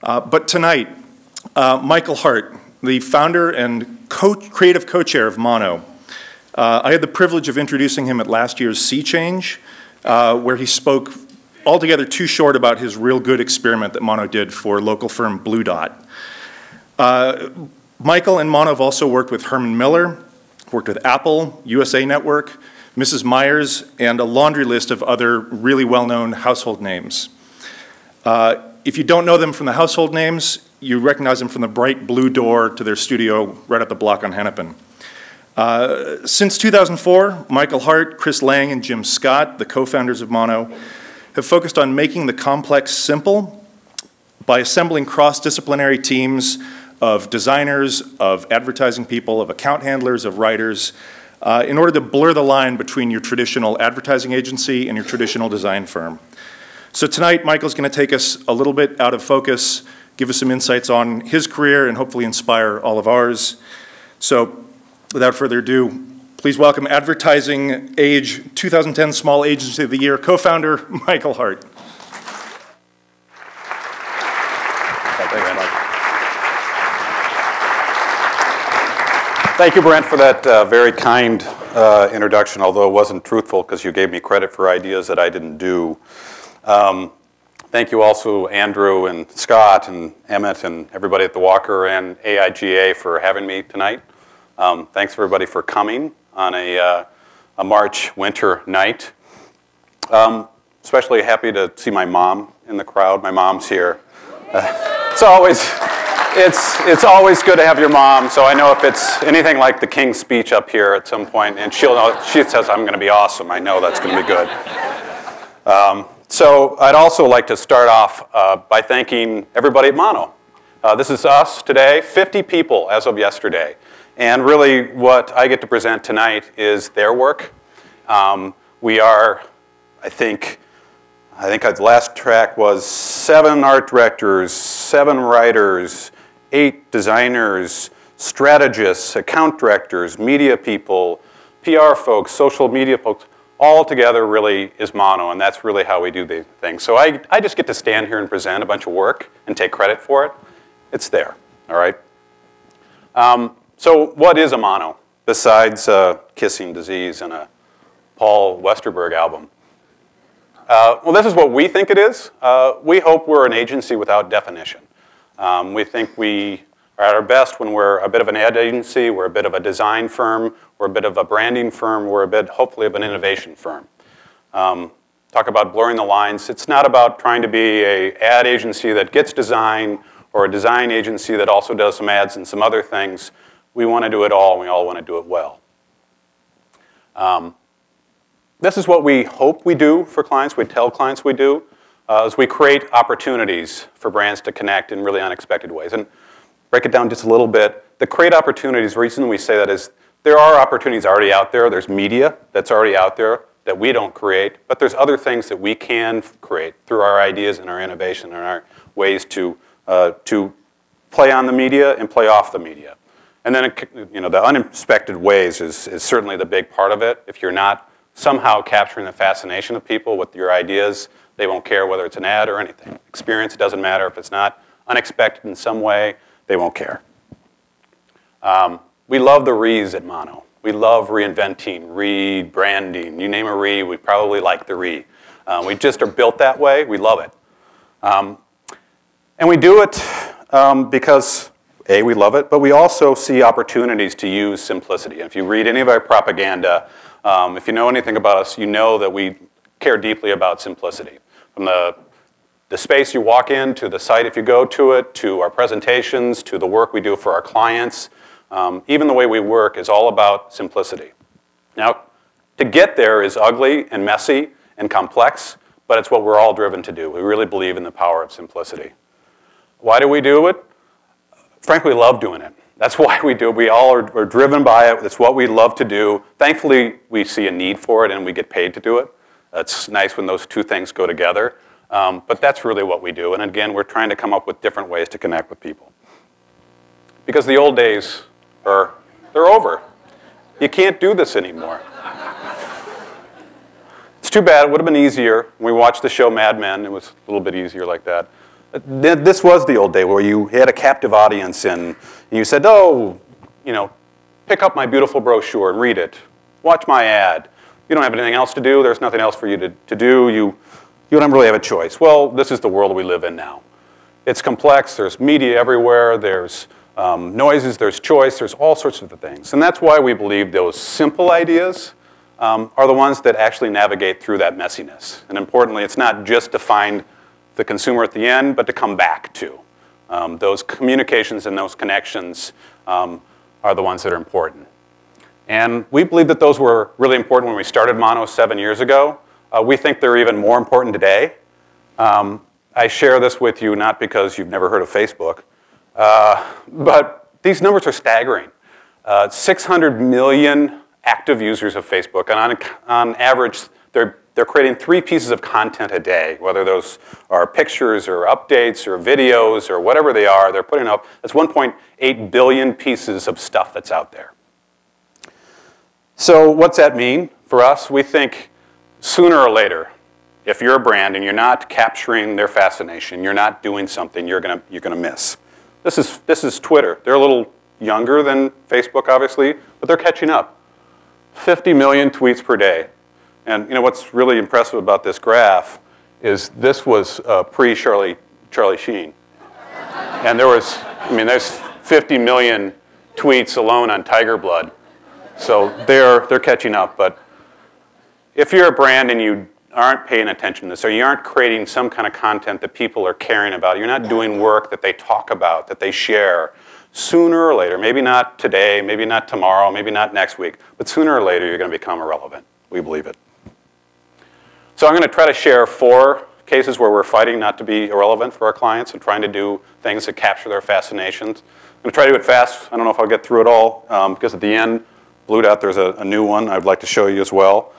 But tonight, Michael Hart, the founder and creative co-chair of Mono, I had the privilege of introducing him at last year's Sea Change, where he spoke altogether too short about his real good experiment that Mono did for local firm Blu Dot. Michael and Mono have also worked with Herman Miller, worked with Apple, USA Network, Mrs. Myers, and a laundry list of other really well-known household names. If you don't know them from the household names, you recognize them from the bright blue door to their studio right up the block on Hennepin. Since 2004, Michael Hart, Chris Lange, and Jim Scott, the co-founders of Mono, have focused on making the complex simple by assembling cross-disciplinary teams of designers, of advertising people, of account handlers, of writers, in order to blur the line between your traditional advertising agency and your traditional design firm. So tonight, Michael's going to take us a little bit out of focus, give us some insights on his career, and hopefully inspire all of ours. So without further ado, please welcome Advertising Age 2010 Small Agency of the Year co-founder, Michael Hart. Thank you, Brent, for that very kind introduction, although it wasn't truthful because you gave me credit for ideas that I didn't do. Thank you also, Andrew and Scott and Emmett and everybody at the Walker and AIGA for having me tonight. Thanks, everybody, for coming on a March winter night. Especially happy to see my mom in the crowd. My mom's here. It's always good to have your mom, so I know if it's anything like the King's speech up here at some point, and she says I'm going to be awesome, I know that's going to be good. So I'd also like to start off by thanking everybody at Mono. This is us today, 50 people as of yesterday. And really what I get to present tonight is their work. We are, I think the last track was 7 art directors, 7 writers, 8 designers, strategists, account directors, media people, PR folks, social media folks. All together really is Mono, and that's really how we do the thing. So I just get to stand here and present a bunch of work and take credit for it. It's there, all right? So what is a Mono, besides Kissing Disease and a Paul Westerberg album? Well, this is what we think it is. We hope we're an agency without definition. We think we are at our best when we're a bit of an ad agency, we're a bit of a design firm, we're a bit of a branding firm, we're a bit, hopefully, of an innovation firm. Talk about blurring the lines. It's not about trying to be an ad agency that gets design or a design agency that also does some ads and some other things. We want to do it all, and we all want to do it well. This is what we hope we do for clients, we tell clients we do, is we create opportunities for brands to connect in really unexpected ways. And break it down just a little bit. The create opportunities, the reason we say that is there are opportunities already out there. There's media that's already out there that we don't create, but there's other things that we can create through our ideas and our innovation and our ways to play on the media and play off the media. And then the unexpected ways is certainly the big part of it. If you're not somehow capturing the fascination of people with your ideas, they won't care whether it's an ad or anything. Experience, it doesn't matter. If it's not unexpected in some way, they won't care. We love the re's at Mono. We love reinventing, rebranding. You name a re, we probably like the re. We just are built that way. We love it. And we do it because, A, we love it, but we also see opportunities to use simplicity. If you read any of our propaganda, if you know anything about us, you know that we care deeply about simplicity. From the space you walk in, to the site if you go to it, to our presentations, to the work we do for our clients, even the way we work is all about simplicity. Now, to get there is ugly and messy and complex, but it's what we're all driven to do. We really believe in the power of simplicity. Why do we do it? Frankly, we love doing it. That's why we do it. We all are driven by it. It's what we love to do. Thankfully, we see a need for it and we get paid to do it. It's nice when those two things go together. But that's really what we do. And again, we're trying to come up with different ways to connect with people. Because the old days they're over. You can't do this anymore. It's too bad. It would have been easier. When we watched the show Mad Men, it was a little bit easier like that. This was the old day where you had a captive audience and you said, oh, pick up my beautiful brochure and read it. Watch my ad. You don't have anything else to do. There's nothing else for you to do. You don't really have a choice. Well, this is the world we live in now. It's complex. There's media everywhere. There's noises. There's choice. There's all sorts of things. And that's why we believe those simple ideas are the ones that actually navigate through that messiness. And importantly, it's not just to find the consumer at the end, but to come back to. Those communications and those connections are the ones that are important. And we believe that those were really important when we started Mono 7 years ago. We think they're even more important today. I share this with you not because you've never heard of Facebook, but these numbers are staggering. 600 million active users of Facebook, and on average, they're creating 3 pieces of content a day, whether those are pictures or updates or videos or whatever they are, they're putting up. That's 1.8 billion pieces of stuff that's out there. So what's that mean for us? We think sooner or later, if you're a brand and you're not capturing their fascination, you're not doing something, you're gonna miss. This is Twitter. They're a little younger than Facebook, obviously, but they're catching up. 50 million tweets per day. And what's really impressive about this graph is this was pre-Charlie Sheen. And there's 50 million tweets alone on Tiger Blood. So they're catching up. But if you're a brand and you aren't paying attention to this, or you aren't creating some kind of content that people are caring about, you're not doing work that they talk about, that they share, sooner or later, maybe not today, maybe not tomorrow, maybe not next week, but sooner or later you're going to become irrelevant. We believe it. So I'm going to try to share 4 cases where we're fighting not to be irrelevant for our clients and trying to do things that capture their fascinations. I'm going to try to do it fast. I don't know if I'll get through it all, because at the end, Blu Dot, there's a new one I'd like to show you as well.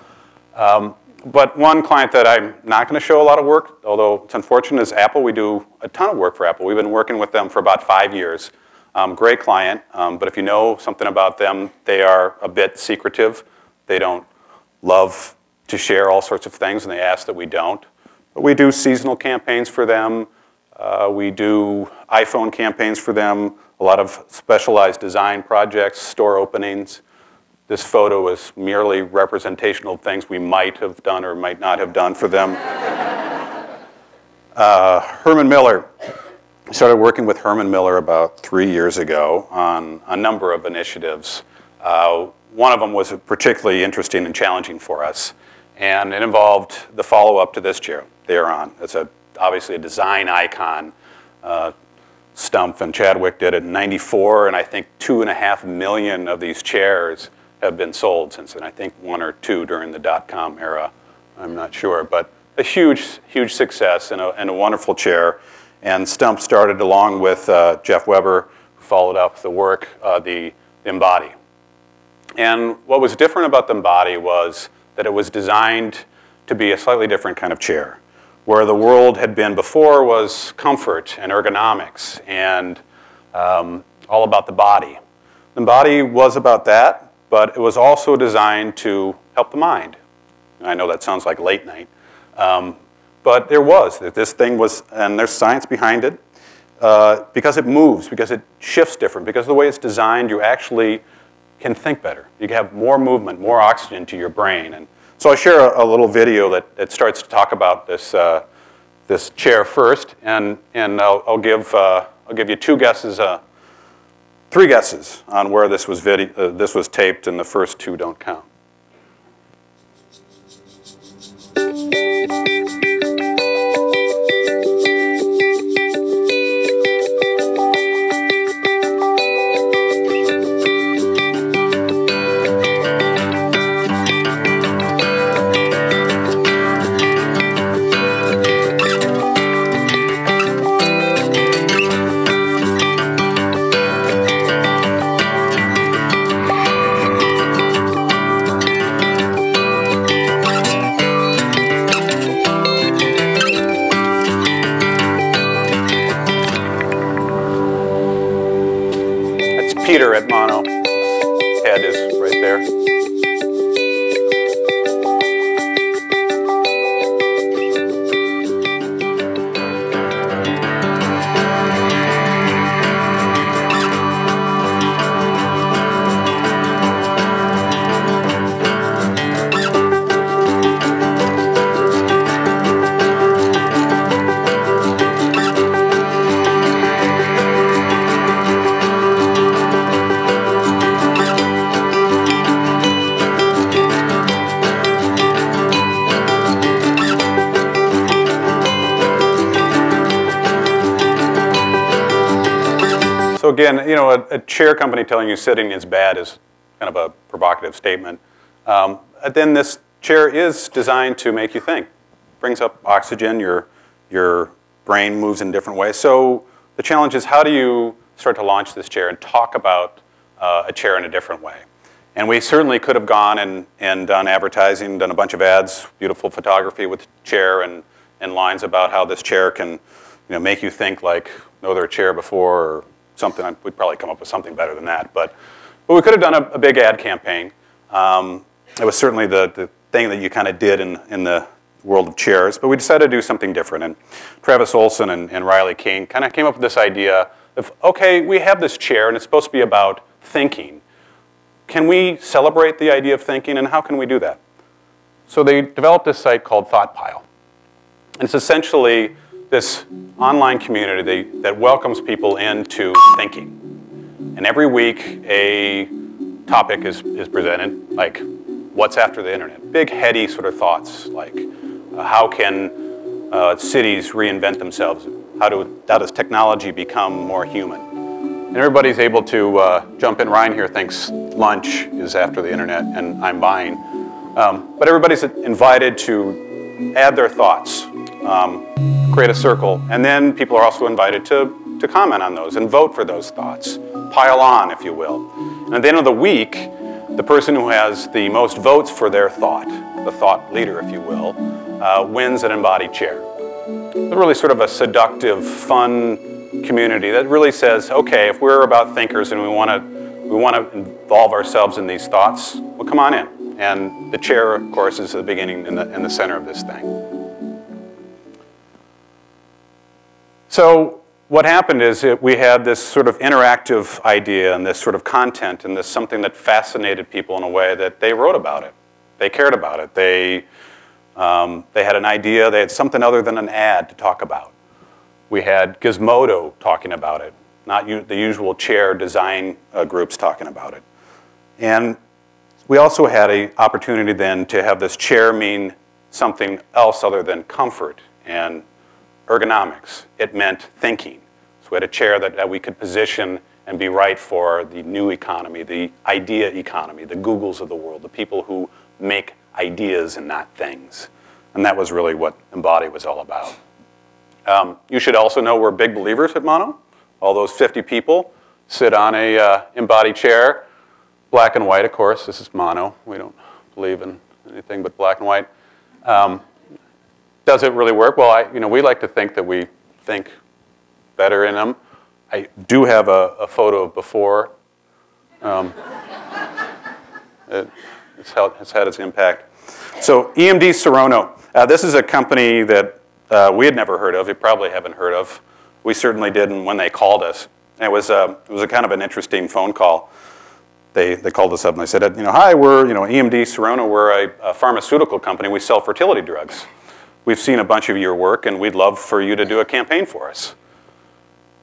But one client that I'm not going to show a lot of work, although it's unfortunate, is Apple. We do a ton of work for Apple. We've been working with them for about 5 years. Great client, but if you know something about them, they are a bit secretive. They don't love to share all sorts of things, and they ask that we don't. But we do seasonal campaigns for them. We do iPhone campaigns for them, a lot of specialized design projects, store openings. This photo is merely representational of things we might have done or might not have done for them. Herman Miller. I started working with Herman Miller about 3 years ago on a number of initiatives. One of them was particularly interesting and challenging for us, and it involved the follow-up to this chair they're on. It's obviously a design icon. Stumpf and Chadwick did it in '94, and I think 2.5 million of these chairs have been sold since then. I think 1 or 2 during the dot-com era. I'm not sure, but a huge, huge success and a wonderful chair. And Stumpf started along with Jeff Weber, who followed up the work, the Embody. And what was different about the Embody was that it was designed to be a slightly different kind of chair. Where the world had been before was comfort and ergonomics and all about the body. The Embody was about that, but it was also designed to help the mind. I know that sounds like late night. But this thing was, and there's science behind it, because it moves, because it shifts different, because of the way it's designed, you actually can think better. You can have more movement, more oxygen to your brain. And so I share a little video that starts to talk about this chair first, and I'll give you 2 guesses, 3 guesses on where this was taped, and the first 2 don't count. So again, you know, a chair company telling you sitting is bad is kind of a provocative statement. Then this chair is designed to make you think. Brings up oxygen, your brain moves in different ways. So the challenge is, how do you start to launch this chair and talk about a chair in a different way? And we certainly could have gone and done advertising, done a bunch of ads, beautiful photography with the chair and lines about how this chair can, you know, make you think like no other chair before or something. We'd probably come up with something better than that. But we could have done a big ad campaign. It was certainly the thing that you kind of did in the world of chairs. But we decided to do something different. And Travis Olson and Riley King kind of came up with this idea of, OK, we have this chair, and it's supposed to be about thinking. Can we celebrate the idea of thinking, and how can we do that? So they developed this site called ThoughtPile. And it's essentially this online community that welcomes people into thinking. And every week, a topic is presented, like what's after the internet? Big, heady sort of thoughts, like how can cities reinvent themselves? How does technology become more human? And everybody's able to jump in. Ryan here thinks lunch is after the internet, and I'm buying. But everybody's invited to add their thoughts, create a circle, and then people are also invited to comment on those and vote for those thoughts. Pile on, if you will. And at the end of the week, the person who has the most votes for their thought, the thought leader, if you will, wins an embodied chair. It's really sort of a seductive, fun community that really says, okay, if we're about thinkers and we want to involve ourselves in these thoughts, well, come on in. And the chair, of course, is the beginning and the center of this thing. So what happened is we had this sort of interactive idea and this sort of content and this something that fascinated people in a way that they wrote about it. They cared about it. They had an idea. They had something other than an ad to talk about. We had Gizmodo talking about it, not the usual chair design groups talking about it. And we also had an opportunity then to have this chair mean something else other than comfort and ergonomics. It meant thinking. So we had a chair that we could position and be right for the new economy, the idea economy, the Googles of the world, the people who make ideas and not things. And that was really what Embody was all about. You should also know we're big believers at Mono. All those 50 people sit on a Embody chair. Black and white, of course. This is Mono. We don't believe in anything but black and white. Does it really work? Well, we like to think that we think better in them. I do have a photo of before. It's had its impact. So EMD Serono. This is a company that we had never heard of. You probably haven't heard of. We certainly didn't when they called us. And it was a kind of an interesting phone call. They called us up and they said, hi, we're EMD Serono. We're a pharmaceutical company. We sell fertility drugs. We've seen a bunch of your work, and we'd love for you to do a campaign for us.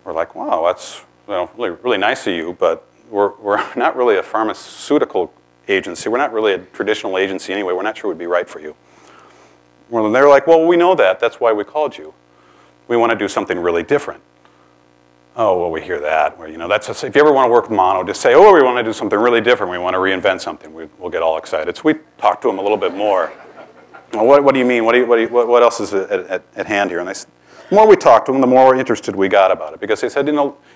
We're like, wow, that's really, really nice of you, but we're not really a pharmaceutical agency. We're not really a traditional agency anyway. We're not sure we'd be right for you. Well, they're like, well, we know that. That's why we called you. We want to do something really different. Oh, well, we hear that. Well, if you ever want to work with Mono, just say, oh, we want to do something really different. We want to reinvent something. We'll get all excited. So we talked to them a little bit more. Well, what do you mean? What else is at hand here? And the more we talked to them, the more interested we got about it. Because they said,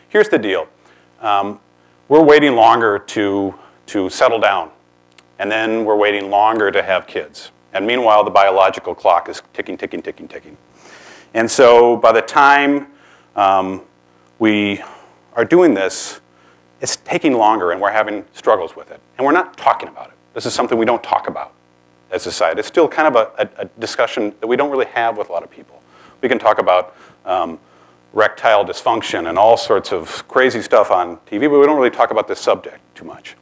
here's the deal. We're waiting longer to settle down. And then we're waiting longer to have kids. And meanwhile, the biological clock is ticking, ticking, ticking, ticking. And so by the time we are doing this, it's taking longer, and we're having struggles with it. And we're not talking about it. This is something we don't talk about as a site. It's still kind of a discussion that we don't really have with a lot of people. We can talk about erectile dysfunction and all sorts of crazy stuff on TV, but we don't really talk about this subject too much.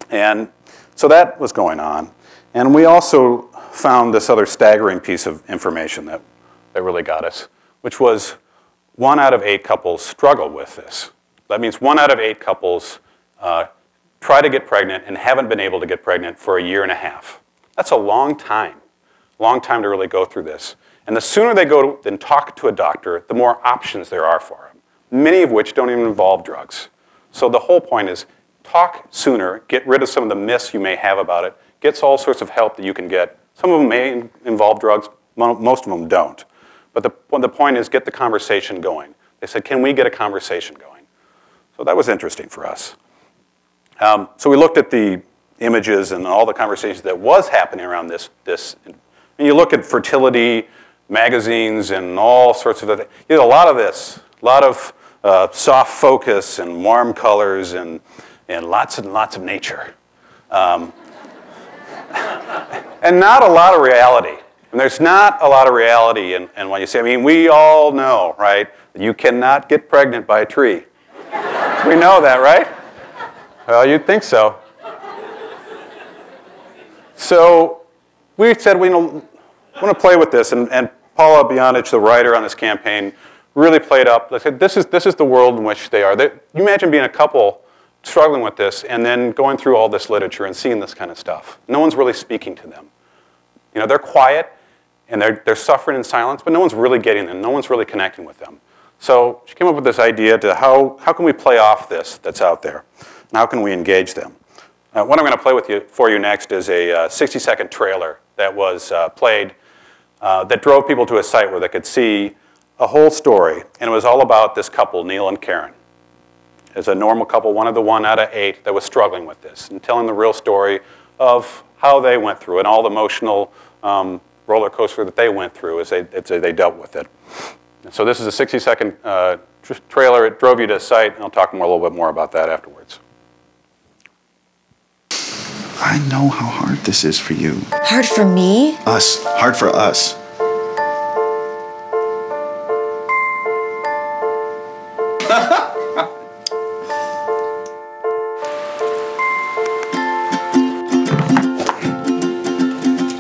And so that was going on. And we also found this other staggering piece of information that really got us, which was 1 out of 8 couples struggle with this. That means 1 out of 8 couples try to get pregnant and haven't been able to get pregnant for 1.5 years. That's a long time to really go through this. And the sooner they go and talk to a doctor, the more options there are for them. many of which don't even involve drugs. So the whole point is talk sooner, get rid of some of the myths you may have about it, get all sorts of help that you can get. Some of them may involve drugs, most of them don't. But the point is get the conversation going. They said, can we get a conversation going? So that was interesting for us. So we looked at the images and all the conversations that was happening around this. And you look at fertility magazines and all sorts of other, you know, a lot of this, a lot of soft focus and warm colors and lots of nature. And not a lot of reality. And there's not a lot of reality in what you say. I mean, we all know, right, that you cannot get pregnant by a tree. We know that, right? Well, you'd think so. So we said we want to play with this, and Paula Bionich, the writer on this campaign, really played up. They said, this is the world in which they are. You imagine being a couple struggling with this and then going through all this literature and seeing this kind of stuff. No one's really speaking to them. You know, they're quiet and they're suffering in silence, but no one's really getting them. No one's really connecting with them. So she came up with this idea to how can we play off this that's out there? And how can we engage them? What I'm going to play for you next is a 60-second trailer that was played that drove people to a site where they could see a whole story. And it was all about this couple, Neil and Karen. As a normal couple, one of the 1 out of 8 that was struggling with this and telling the real story of how they went through and all the emotional roller coaster that they went through as they dealt with it. So this is a 60-second trailer. It drove you to a site, and I'll talk a little bit more about that afterwards. I know how hard this is for you. Hard for me? Us. Hard for us.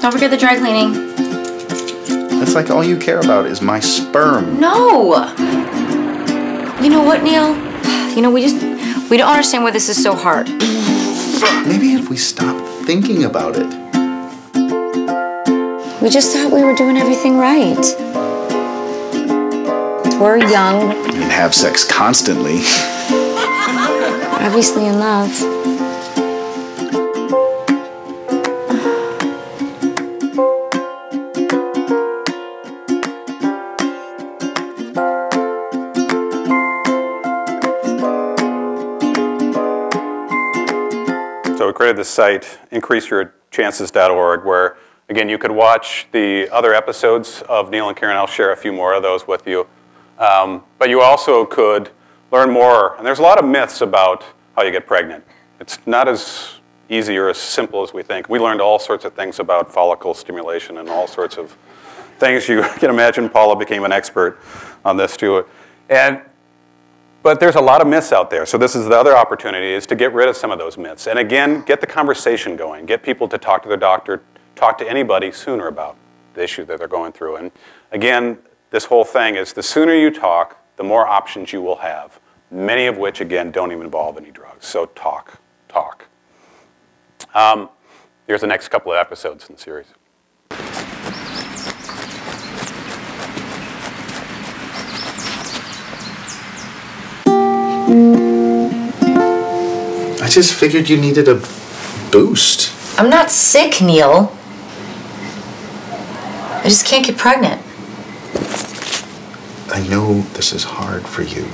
Don't forget the dry cleaning. It's like all you care about is my sperm. No! You know what, Neil? You know, we don't understand why this is so hard. Maybe if we stop thinking about it. We just thought we were doing everything right. We're young. And have sex constantly. Obviously in love. So we created this site, increaseyourchances.org, where, again, you could watch the other episodes of Neil and Karen. I'll share a few more of those with you. But you also could learn more. And there's a lot of myths about how you get pregnant. It's not as easy or as simple as we think. We learned all sorts of things about follicle stimulation and all sorts of things. You can imagine Paula became an expert on this too. But there's a lot of myths out there. So this is the other opportunity, is to get rid of some of those myths. And again, get the conversation going. Get people to talk to their doctor, talk to anybody sooner about the issue that they're going through. And again, this whole thing is the sooner you talk, the more options you will have, many of which, again, don't even involve any drugs. So talk. Here's the next couple of episodes in the series. I just figured you needed a boost. I'm not sick, Neil. I just can't get pregnant. I know this is hard for you.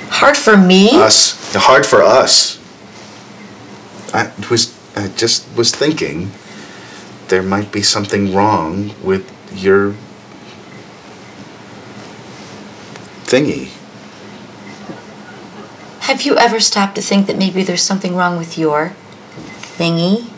Hard for me? Us. Hard for us. I just was thinking there might be something wrong with your thingy. Have you ever stopped to think that maybe there's something wrong with your thingy?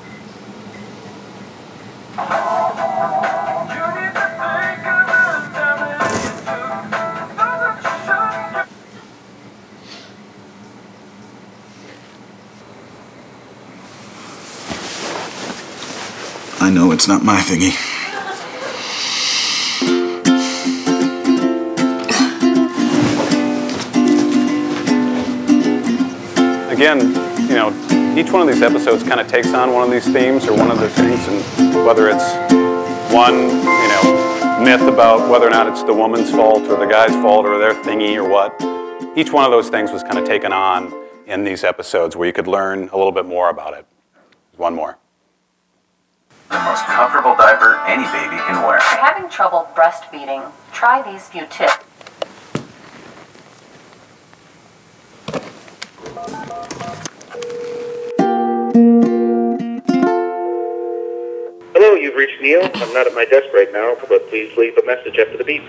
I know it's not my thingy. Again, you know, each one of these episodes kind of takes on one of these themes or one of the things, and whether it's one, you know, myth about whether or not it's the woman's fault or the guy's fault or their thingy or what. each one of those things was kind of taken on in these episodes where you could learn a little bit more about it. One more. The most comfortable diaper any baby can wear. If you're having trouble breastfeeding, try these few tips. Hello, you've reached Neil. I'm not at my desk right now, but please leave a message after the beep.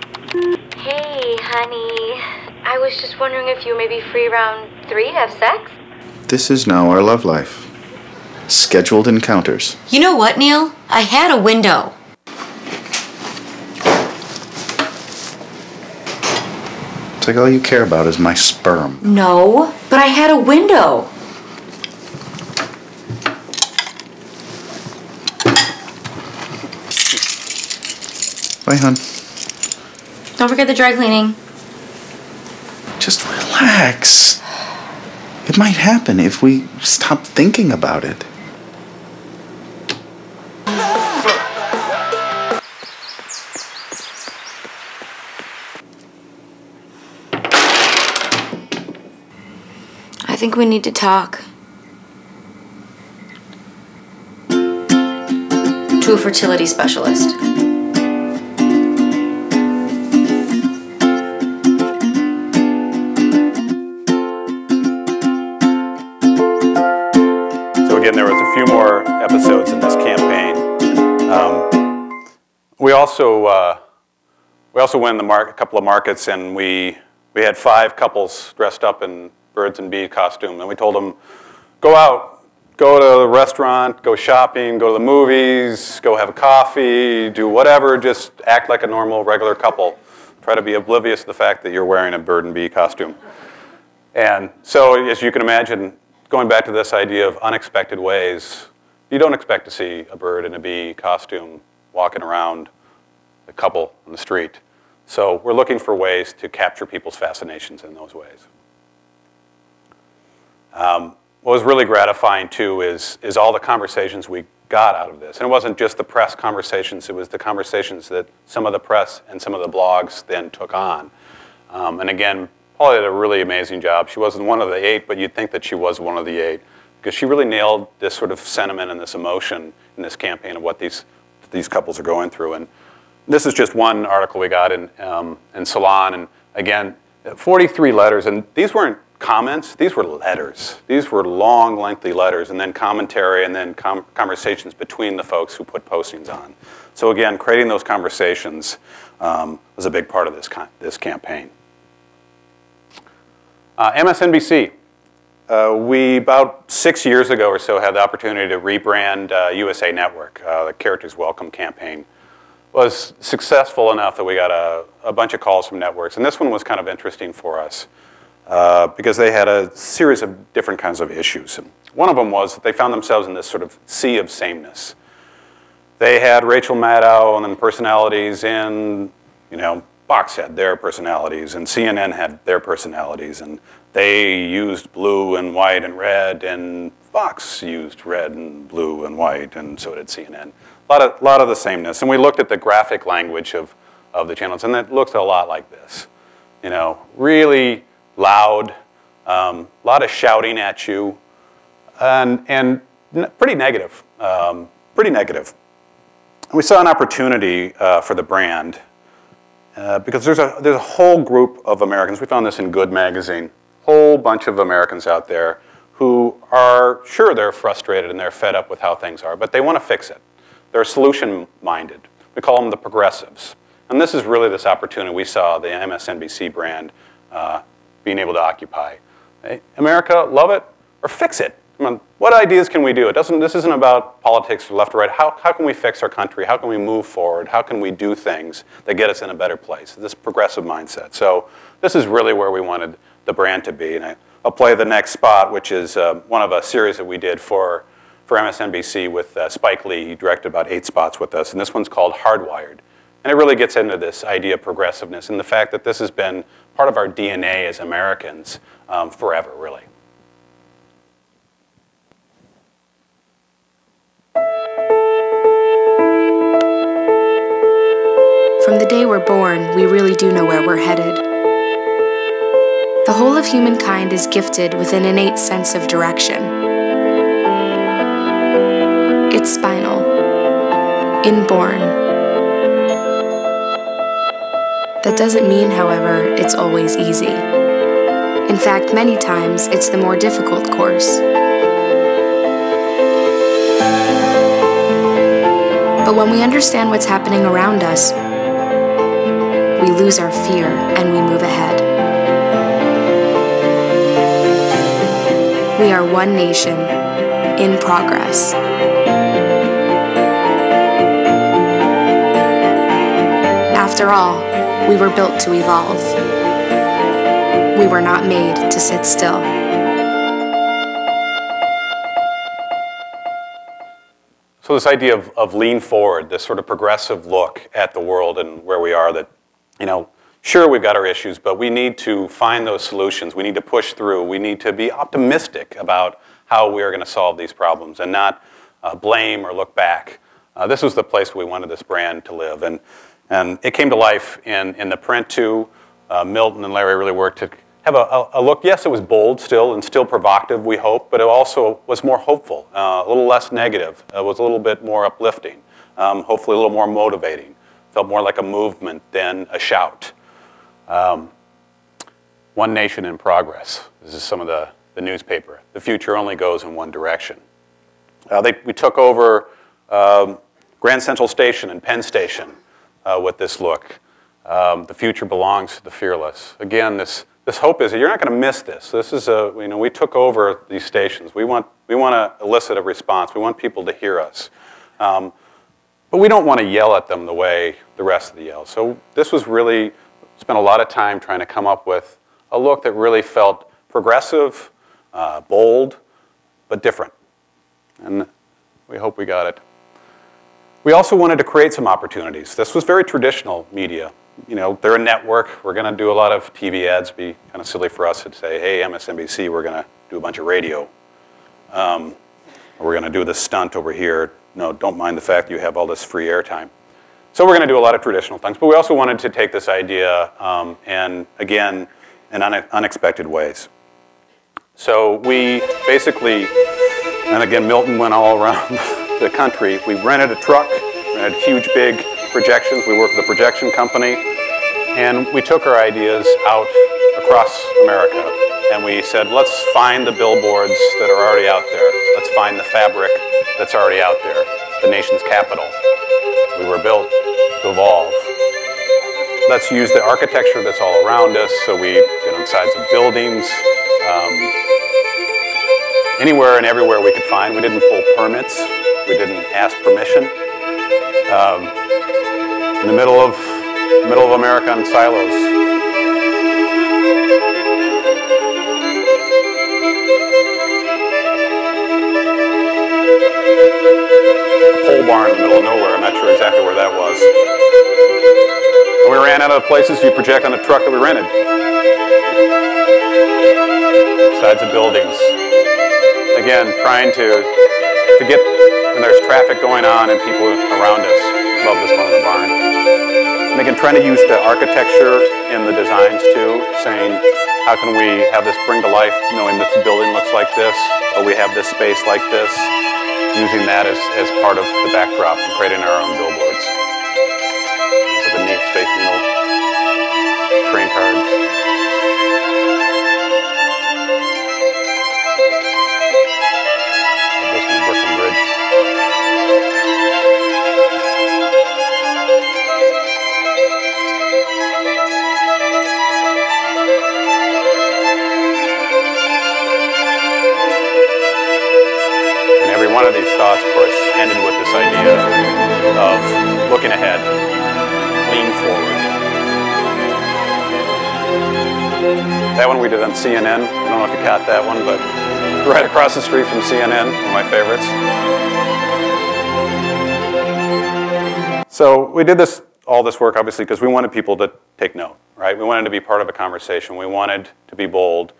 Hey, honey. I was just wondering if you may be free around 3 to have sex? This is now our love life. Scheduled encounters. You know what, Neil? I had a window. It's like all you care about is my sperm. No, but I had a window. Bye, hon. Don't forget the dry cleaning. Just relax. It might happen if we stop thinking about it. I think we need to talk. To a fertility specialist. Again, there was a few more episodes in this campaign. We also went in a couple of markets, and we had 5 couples dressed up in birds and bee costume, and we told them, go out, go to a restaurant, go shopping, go to the movies, go have a coffee, do whatever, just act like a normal, regular couple. Try to be oblivious to the fact that you're wearing a bird and bee costume. And so, as you can imagine, going back to this idea of unexpected ways, you don't expect to see a bird in a bee costume walking around a couple on the street. So we're looking for ways to capture people's fascinations in those ways. What was really gratifying, too, is all the conversations we got out of this. And it wasn't just the press conversations, it was the conversations that some of the press and some of the blogs then took on. And again, Paula did a really amazing job. She wasn't one of the 8, but you'd think that she was one of the 8, because she really nailed this sort of sentiment and this emotion in this campaign of what these couples are going through. And this is just one article we got in Salon, and again, 43 letters, and these weren't comments, these were letters. These were long, lengthy letters, and then commentary, and then conversations between the folks who put postings on. So again, creating those conversations was a big part of this campaign. MSNBC. We, about 6 years ago or so, had the opportunity to rebrand USA Network. The Characters Welcome campaign was successful enough that we got a bunch of calls from networks. And this one was kind of interesting for us because they had a series of different kinds of issues. And one of them was that they found themselves in this sort of sea of sameness. They had Rachel Maddow and then personalities in, Fox had their personalities, and CNN had their personalities, and they used blue and white and red, and Fox used red and blue and white, and so did CNN. A lot of the sameness. And we looked at the graphic language of the channels, and it looks a lot like this. Really loud, a lot of shouting at you, and pretty negative. Pretty negative. And we saw an opportunity for the brand. Because there's a whole group of Americans, we found this in Good magazine, whole bunch of Americans out there who are, sure, they're frustrated and they're fed up with how things are, but they want to fix it. They're solution-minded. We call them the progressives. And this is really this opportunity we saw the MSNBC brand being able to occupy. Hey, America, love it or fix it. What ideas can we do? This isn't about politics or left or right. How can we fix our country? How can we move forward? How can we do things that get us in a better place? This progressive mindset. So this is really where we wanted the brand to be. And I'll play the next spot, which is one of a series that we did for MSNBC with Spike Lee. He directed about 8 spots with us. And this one's called Hardwired. And it really gets into this idea of progressiveness and the fact that this has been part of our DNA as Americans forever, really. From the day we're born, we really do know where we're headed. The whole of humankind is gifted with an innate sense of direction. It's spinal, inborn. That doesn't mean, however, it's always easy. In fact, many times, it's the more difficult course. But when we understand what's happening around us, we lose our fear and we move ahead. We are one nation, in progress. After all, we were built to evolve. We were not made to sit still. So this idea of lean forward, this sort of progressive look at the world and where we are, that, you know, sure, we've got our issues, but we need to find those solutions. We need to push through. We need to be optimistic about how we are going to solve these problems and not blame or look back. This was the place we wanted this brand to live. And it came to life in the print, too. Milton and Larry really worked to have a look. Yes, it was bold still and still provocative, we hope, but it also was more hopeful, a little less negative. It was a little bit more uplifting, hopefully a little more motivating. Felt more like a movement than a shout. One nation in progress. This is some of the newspaper. The future only goes in one direction. We took over Grand Central Station and Penn Station with this look. The future belongs to the fearless. Again, this hope is that you're not going to miss this. This is we took over these stations. We want to elicit a response. We want people to hear us. But we don't want to yell at them the way the rest of the yell. So this was really, spent a lot of time trying to come up with a look that really felt progressive, bold, but different. And we hope we got it. We also wanted to create some opportunities. This was very traditional media. You know, they're a network. We're going to do a lot of TV ads. It'd be kind of silly for us to say, hey, MSNBC, we're going to do a bunch of radio. Or we're going to do this stunt over here. No, don't mind the fact you have all this free airtime. So we're going to do a lot of traditional things. But we also wanted to take this idea and, again, in unexpected ways. So we basically, and again, Milton went all around the country. We rented a truck, rented huge, big projections. We worked with a projection company. And we took our ideas out across America. And we said, let's find the billboards that are already out there. Let's find the fabric that's already out there, the nation's capital. We were built to evolve. Let's use the architecture that's all around us. So we get on sides of buildings, anywhere and everywhere we could find. We didn't pull permits. We didn't ask permission. In the middle of America in silos. A pole barn in the middle of nowhere. I'm not sure exactly where that was. And we ran out of places to project on a truck that we rented. Sides of buildings. Again, trying to get when there's traffic going on and people around us. Love this one in the barn. And again, trying to use the architecture in the designs too, saying, how can we have this bring to life, knowing that the building looks like this, or we have this space like this, using that as part of the backdrop and creating our own billboards. So the neat Space Needle train cards. This one, Brooklyn Bridge. One of these thoughts, of course, ended with this idea of looking ahead, lean forward. That one we did on CNN. I don't know if you caught that one, but right across the street from CNN, one of my favorites. So we did all this work, obviously, because we wanted people to take note, right? We wanted to be part of a conversation. We wanted to be bold.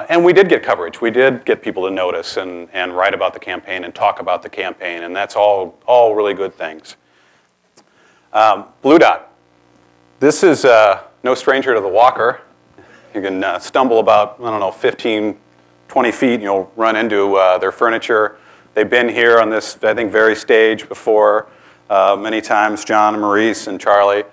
And we did get coverage. We did get people to notice and write about the campaign and talk about the campaign, and that's all really good things. Blu Dot. This is no stranger to the walker. You can stumble about, I don't know, 15, 20 feet, and you'll run into their furniture. They've been here on this, I think, very stage before many times, John and Maurice and Charlie.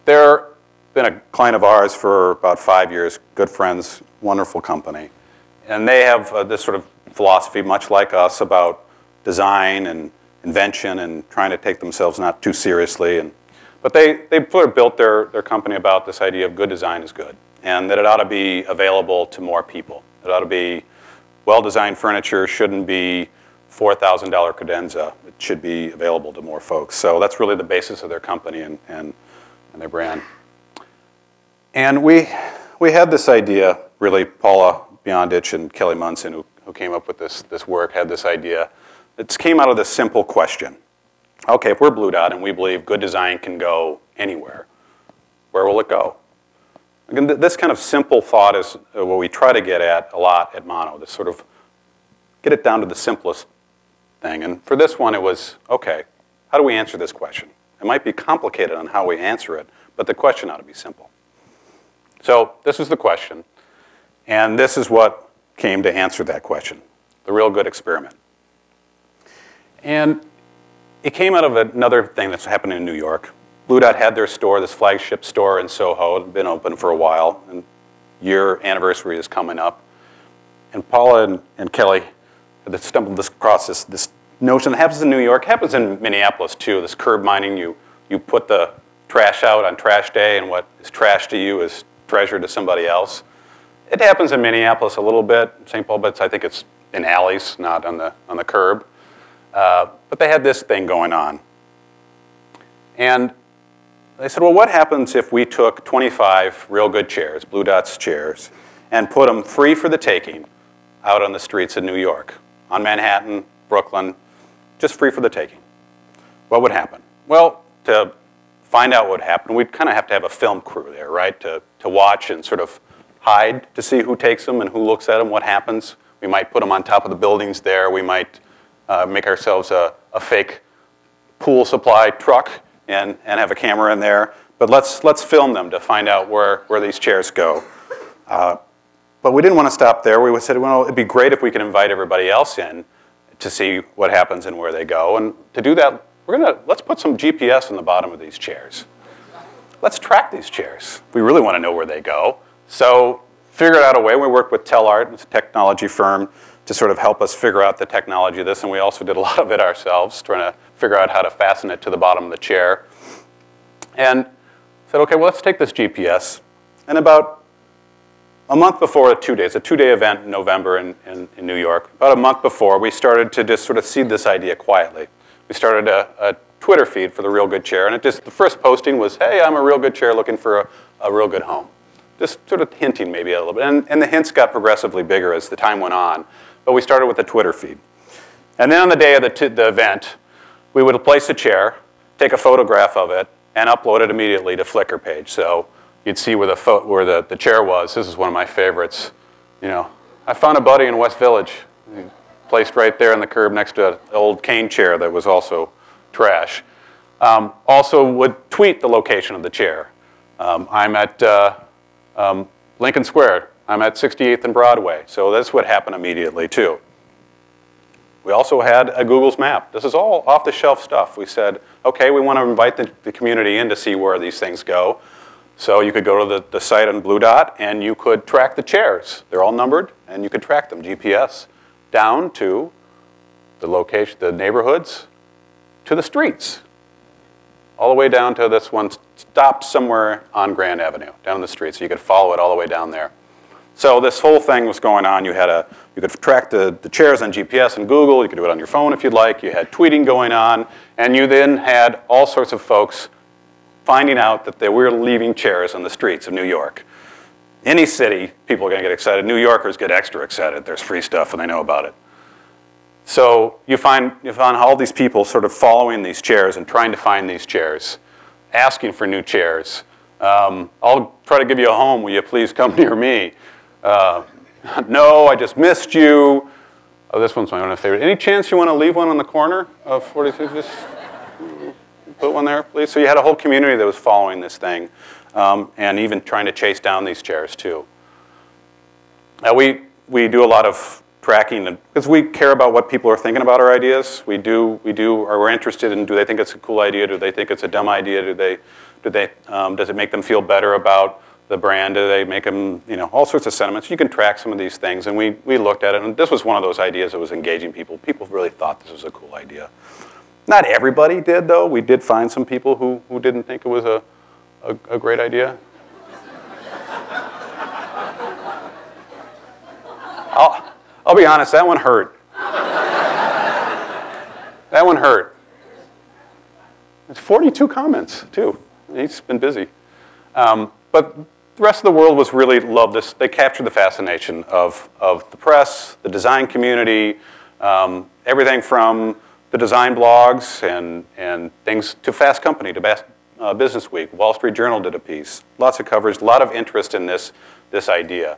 They're been a client of ours for about 5 years, good friends, wonderful company. And they have this sort of philosophy, much like us, about design and invention and trying to take themselves not too seriously. But they sort of built their company about this idea of good design is good, and that it ought to be available to more people. It ought to be well-designed furniture, shouldn't be $4,000 credenza. It should be available to more folks. So that's really the basis of their company and their brand. And we had this idea, really, Paula Beyondich and Kelly Munson, who came up with this work, had this idea. It came out of this simple question. Okay, if we're Blu Dot and we believe good design can go anywhere, where will it go? Again, this kind of simple thought is what we try to get at a lot at Mono, to sort of get it down to the simplest thing. And for this one, it was, okay, how do we answer this question? It might be complicated on how we answer it, but the question ought to be simple. So this is the question, and this is what came to answer that question, the real good experiment. And it came out of another thing that's happening in New York. Blu Dot had their store, this flagship store in Soho. It had been open for a while, and year anniversary is coming up. And Paula and Kelly had stumbled across this notion that happens in New York, happens in Minneapolis too, this curb mining. You put the trash out on trash day, and what is trash to you is treasure to somebody else. It happens in Minneapolis a little bit, St. Paul, but I think it's in alleys, not on the curb. But they had this thing going on. And they said, well, what happens if we took 25 real good chairs, Blu Dot's chairs, and put them free for the taking out on the streets of New York, on Manhattan, Brooklyn, just free for the taking? What would happen? Well, to find out what would happen, we'd kind of have to have a film crew there, right, to watch and sort of hide to see who takes them and who looks at them, what happens. We might put them on top of the buildings there. We might make ourselves a fake pool supply truck and have a camera in there. But let's film them to find out where these chairs go. But we didn't want to stop there. We said, well, it'd be great if we could invite everybody else in to see what happens and where they go. And to do that, let's put some GPS on the bottom of these chairs. Let's track these chairs. We really want to know where they go. So figured out a way. We worked with Telart, it's a technology firm, to sort of help us figure out the technology of this. And we also did a lot of it ourselves, trying to figure out how to fasten it to the bottom of the chair. And said, okay, well, let's take this GPS. And about a month before, 2 days, a two-day event in November in New York, about a month before, we started to just sort of seed this idea quietly. We started a Twitter feed for the Real Good Chair, and the first posting was, hey, I'm a real good chair looking for a real good home. Just sort of hinting maybe a little bit. And the hints got progressively bigger as the time went on. But we started with the Twitter feed. And then on the day of the event, we would place a chair, take a photograph of it, and upload it immediately to Flickr page. So you'd see where the chair was. This is one of my favorites. You know, I found a buddy in West Village, placed right there on the curb next to an old cane chair that was also trash. Also would tweet the location of the chair. I'm at Lincoln Square. I'm at 68th and Broadway. So this would happen immediately too. We also had a Google's map. This is all off-the-shelf stuff. We said, okay, we want to invite the community in to see where these things go. So you could go to the site on Blu Dot and you could track the chairs. They're all numbered and you could track them, GPS, down to the location, the neighborhoods, to the streets. All the way down to this one stopped somewhere on Grand Avenue, down the street, so you could follow it all the way down there. So this whole thing was going on. You could track the chairs on GPS and Google. You could do it on your phone if you'd like. You had tweeting going on. And you then had all sorts of folks finding out that they were leaving chairs on the streets of New York. Any city, people are going to get excited. New Yorkers get extra excited. There's free stuff and they know about it. So you find all these people sort of following these chairs and trying to find these chairs, asking for new chairs. I'll try to give you a home. Will you please come near me? No, I just missed you. Oh, this one's my one of my favorite. Any chance you want to leave one on the corner of 42? Just put one there, please? So you had a whole community that was following this thing and even trying to chase down these chairs, too. We do a lot of tracking because we care about what people are thinking about our ideas. We're interested in, do they think it's a cool idea? Do they think it's a dumb idea? Does it make them feel better about the brand? Do they make them, all sorts of sentiments? You can track some of these things, and we looked at it, and this was one of those ideas that was engaging people. People really thought this was a cool idea. Not everybody did, though. We did find some people who didn't think it was a great idea. I'll be honest, that one hurt. That one hurt. It's 42 comments, too. He's been busy. But the rest of the world was really loved this. They captured the fascination of the press, the design community, everything from the design blogs and things to Fast Company, to Business Week. Wall Street Journal did a piece. Lots of coverage, a lot of interest in this idea.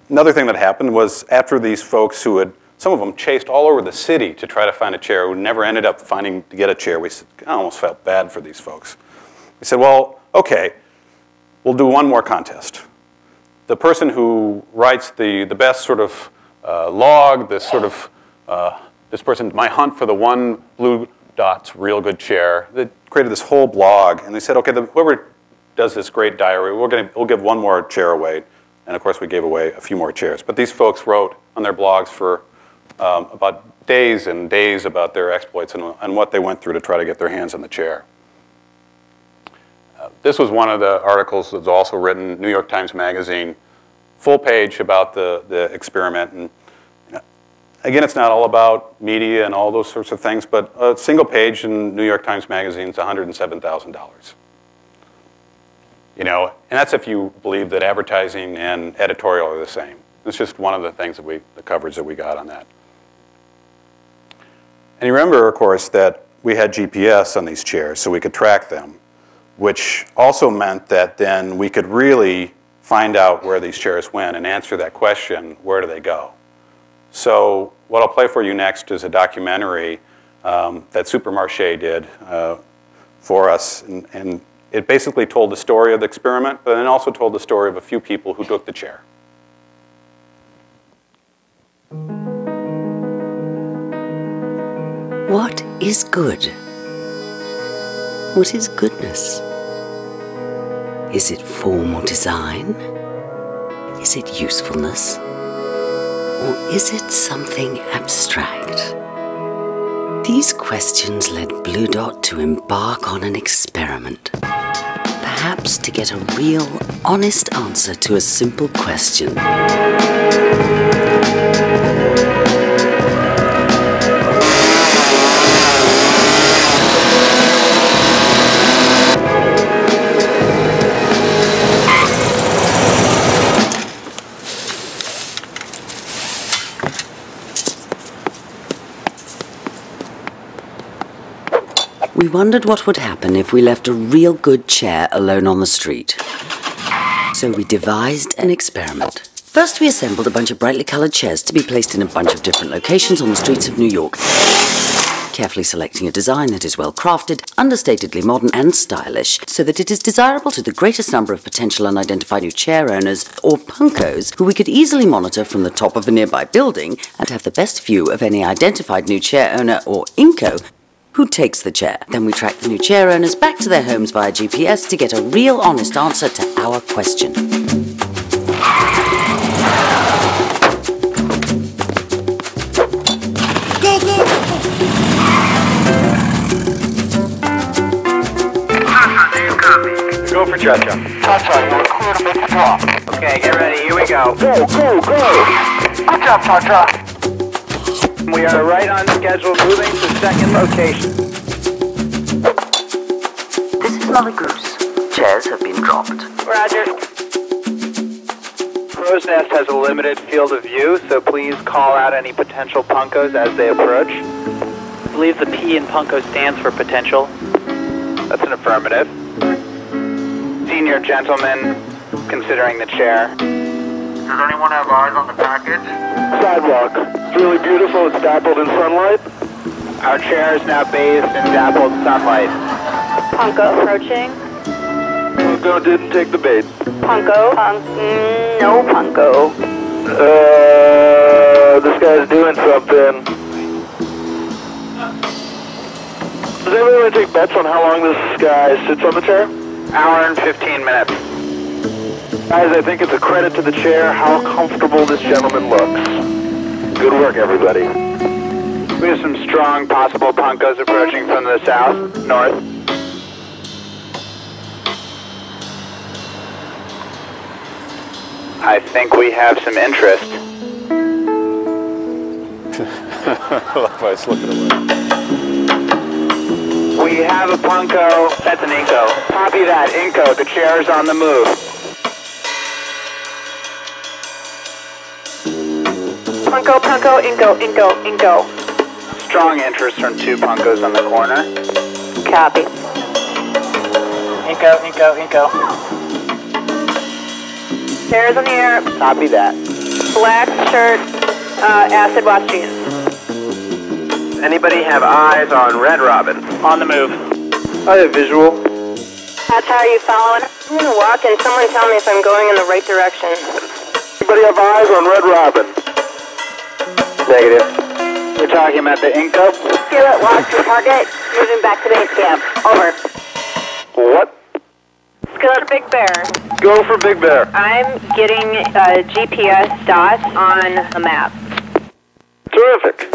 Another thing that happened was after these folks who had, some of them chased all over the city to try to find a chair, who never ended up finding to get a chair, I almost felt bad for these folks. We said, well, okay, we'll do one more contest. The person who writes the best sort of log, this person, my hunt for the one Blu Dot's real good chair, they created this whole blog, and they said, okay, whoever does this great diary, we'll give one more chair away. And of course, we gave away a few more chairs. But these folks wrote on their blogs for about days and days about their exploits and what they went through to try to get their hands on the chair. This was one of the articles that was also written, New York Times Magazine, full page about the experiment. And again, it's not all about media and all those sorts of things, but a single page in New York Times Magazine is $107,000. And that's if you believe that advertising and editorial are the same. It's just one of the things that the coverage that we got on that. And you remember, of course, that we had GPS on these chairs so we could track them, which also meant that then we could really find out where these chairs went and answer that question, where do they go? So what I'll play for you next is a documentary that Supermarché did for us. And it basically told the story of the experiment, but then also told the story of a few people who took the chair. What is good? What is goodness? Is it form or design? Is it usefulness? Or is it something abstract? These questions led Blu Dot to embark on an experiment. Perhaps to get a real, honest answer to a simple question. We wondered what would happen if we left a real good chair alone on the street. So we devised an experiment. First, we assembled a bunch of brightly colored chairs to be placed in a bunch of different locations on the streets of New York, carefully selecting a design that is well crafted, understatedly modern and stylish, so that it is desirable to the greatest number of potential unidentified new chair owners or punkos who we could easily monitor from the top of a nearby building and have the best view of any identified new chair owner or inco who takes the chair. Then we track the new chair owners back to their homes via GPS to get a real honest answer to our question. Go, go! Go for Cha-Cha. Cha-Cha, you're clear to make the drop. Okay, get ready. Here we go. Go, go, go! Good job, Cha-Cha. We are right on schedule, moving to second location. This is Molly Goose. Chairs have been dropped. Roger. Crow's Nest has a limited field of view, so please call out any potential punkos as they approach. I believe the P in punko stands for potential. That's an affirmative. Senior gentleman considering the chair. Does anyone have eyes on the package? Sidewalk. It's really beautiful. It's dappled in sunlight. Our chair is now bathed in dappled sunlight. Punko approaching. Punko didn't take the bait. Punko. No Punko. This guy's doing something. Does anyone want to take bets on how long this guy sits on the chair? Hour and 15 minutes. Guys, I think it's a credit to the chair how comfortable this gentleman looks. Good work, everybody. We have some strong possible Punkos approaching from the south, north. I think we have some interest. I love us looking away. We have a Punko. That's an Inko. Copy that, Inko. The chair is on the move. Punko, Punko, Inko, Inko, Inko. Strong interest from 2 Punkos on the corner. Copy. Inko, Inko, Inko. Chairs in the air. Copy that. Black shirt, acid wash jeans. Anybody have eyes on Red Robin? On the move. I have visual. That's how are you following? I'm gonna walk and someone tell me if I'm going in the right direction. Anybody have eyes on Red Robin? Negative. We're talking about the Inko. Skillet, watch the target. Moving back to base camp. Over. What? Skillet, Big Bear. Go for Big Bear. I'm getting GPS dots on a map. Terrific.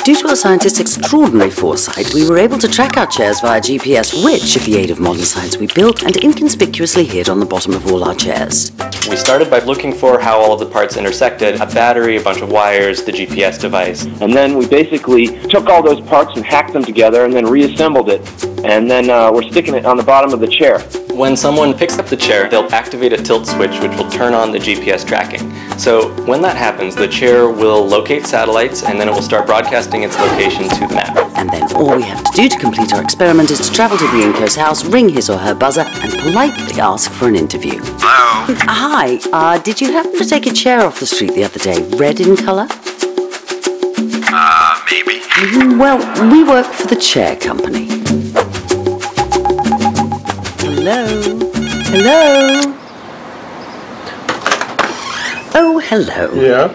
Due to our scientists' extraordinary foresight, we were able to track our chairs via GPS, which, with the aid of modern science, we built and inconspicuously hid on the bottom of all our chairs. We started by looking for how all of the parts intersected, a battery, a bunch of wires, the GPS device. And then we basically took all those parts and hacked them together and then reassembled it. And then we're sticking it on the bottom of the chair. When someone picks up the chair, they'll activate a tilt switch which will turn on the GPS tracking. So when that happens, the chair will locate satellites and then it will start broadcasting its location to the map. And then all we have to do to complete our experiment is to travel to the Inco's house, ring his or her buzzer, and politely ask for an interview. Hello? Hi, did you happen to take a chair off the street the other day, red in colour? Maybe. Well, we work for the chair company. Hello? Hello? Oh, hello. Yeah?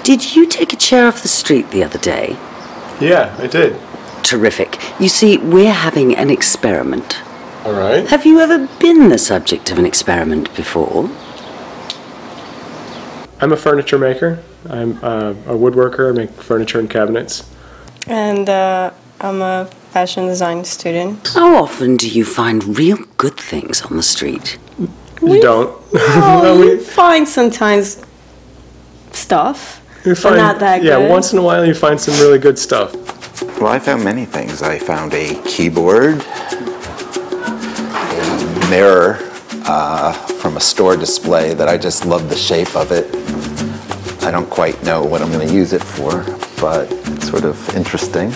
Did you take a chair off the street the other day? Yeah, I did. Terrific. You see, we're having an experiment. All right. Have you ever been the subject of an experiment before? I'm a furniture maker. I'm a woodworker. I make furniture and cabinets. And I'm a fashion design student. How often do you find real good things on the street? You don't. Well, we find sometimes stuff. You find, not that good. Yeah, once in a while you find some really good stuff. Well, I found many things. I found a keyboard, a mirror from a store display that I just love the shape of it. I don't quite know what I'm going to use it for, but it's sort of interesting.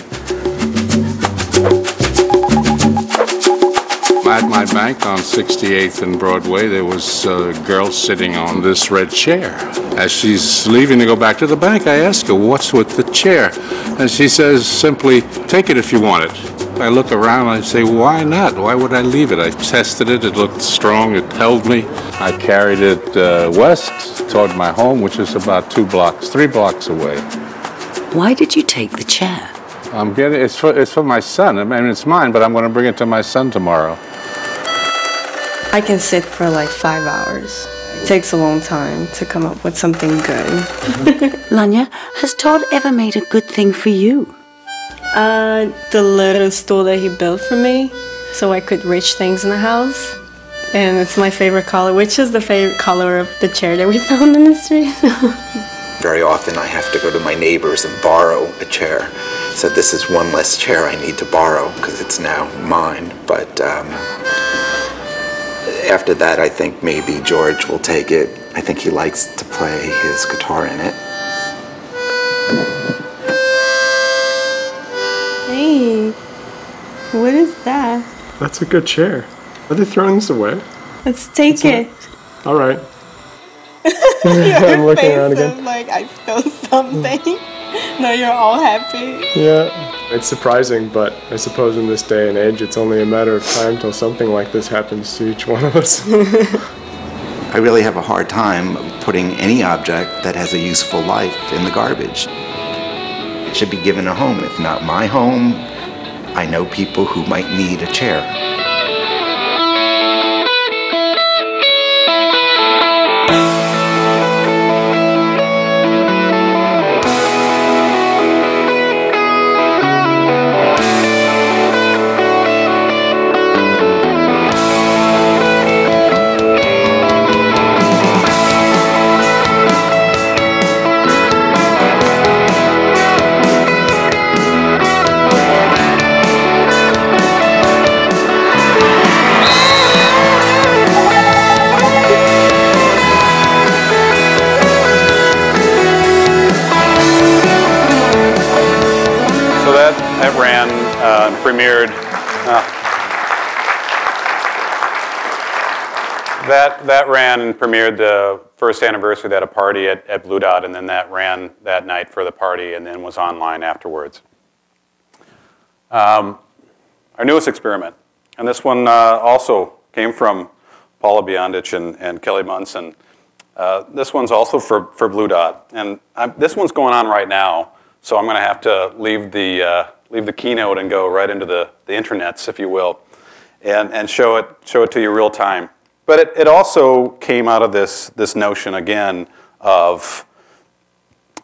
At my bank on 68th and Broadway, there was a girl sitting on this red chair. As she's leaving to go back to the bank, I ask her, what's with the chair? And she says simply, take it if you want it. I look around and I say, why not? Why would I leave it? I tested it, it looked strong, it held me. I carried it west toward my home, which is about 3 blocks away. Why did you take the chair? It's for my son. I mean, it's mine, but I'm going to bring it to my son tomorrow. I can sit for like 5 hours. It takes a long time to come up with something good. Lange, has Todd ever made a good thing for you? The little stool that he built for me so I could reach things in the house. And it's my favorite color, which is the favorite color of the chair that we found in the street. Very often I have to go to my neighbors and borrow a chair. So this is one less chair I need to borrow because it's now mine. But after that, I think maybe George will take it. I think he likes to play his guitar in it. Hey, what is that? That's a good chair. Are they throwing this away? Let's take it. All right. Your I'm looking face around again. of, like I spilled something. Now you're all happy. Yeah, it's surprising, but I suppose in this day and age, it's only a matter of time till something like this happens to each one of us. I really have a hard time putting any object that has a useful life in the garbage. It should be given a home. If not my home, I know people who might need a chair. Premiered. That ran and premiered the first anniversary. They had a party at Blu Dot, and then that ran that night for the party, and then was online afterwards. Our newest experiment, and this one also came from Paula Beyondich and Kelly Munson. This one's also for Blu Dot, and this one's going on right now, so I'm going to have to leave the keynote and go right into the internets, if you will, and show it to you real time. But it also came out of this notion again of,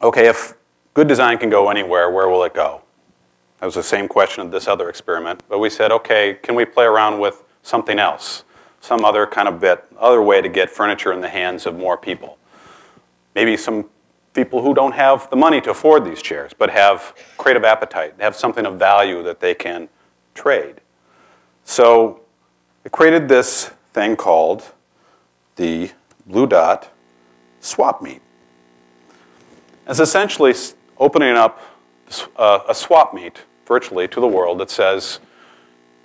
okay, if good design can go anywhere, where will it go? That was the same question of this other experiment. But we said, okay, can we play around with something else? Some other kind of other way to get furniture in the hands of more people. Maybe some people who don't have the money to afford these chairs, but have creative appetite, have something of value that they can trade. So we created this thing called the Blu Dot Swap Meet. It's essentially opening up a swap meet virtually to the world that says,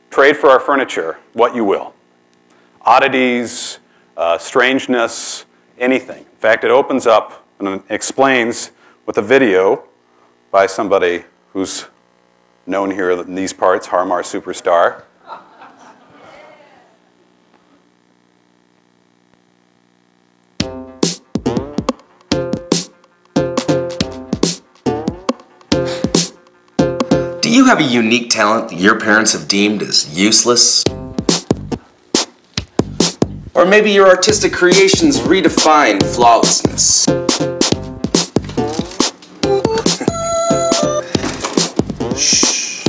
trade for our furniture what you will. Oddities, strangeness, anything. In fact, it opens up and explains with a video by somebody who's known here in these parts, Harmar Superstar. Do you have a unique talent that your parents have deemed as useless? Or maybe your artistic creations redefine flawlessness. Shh.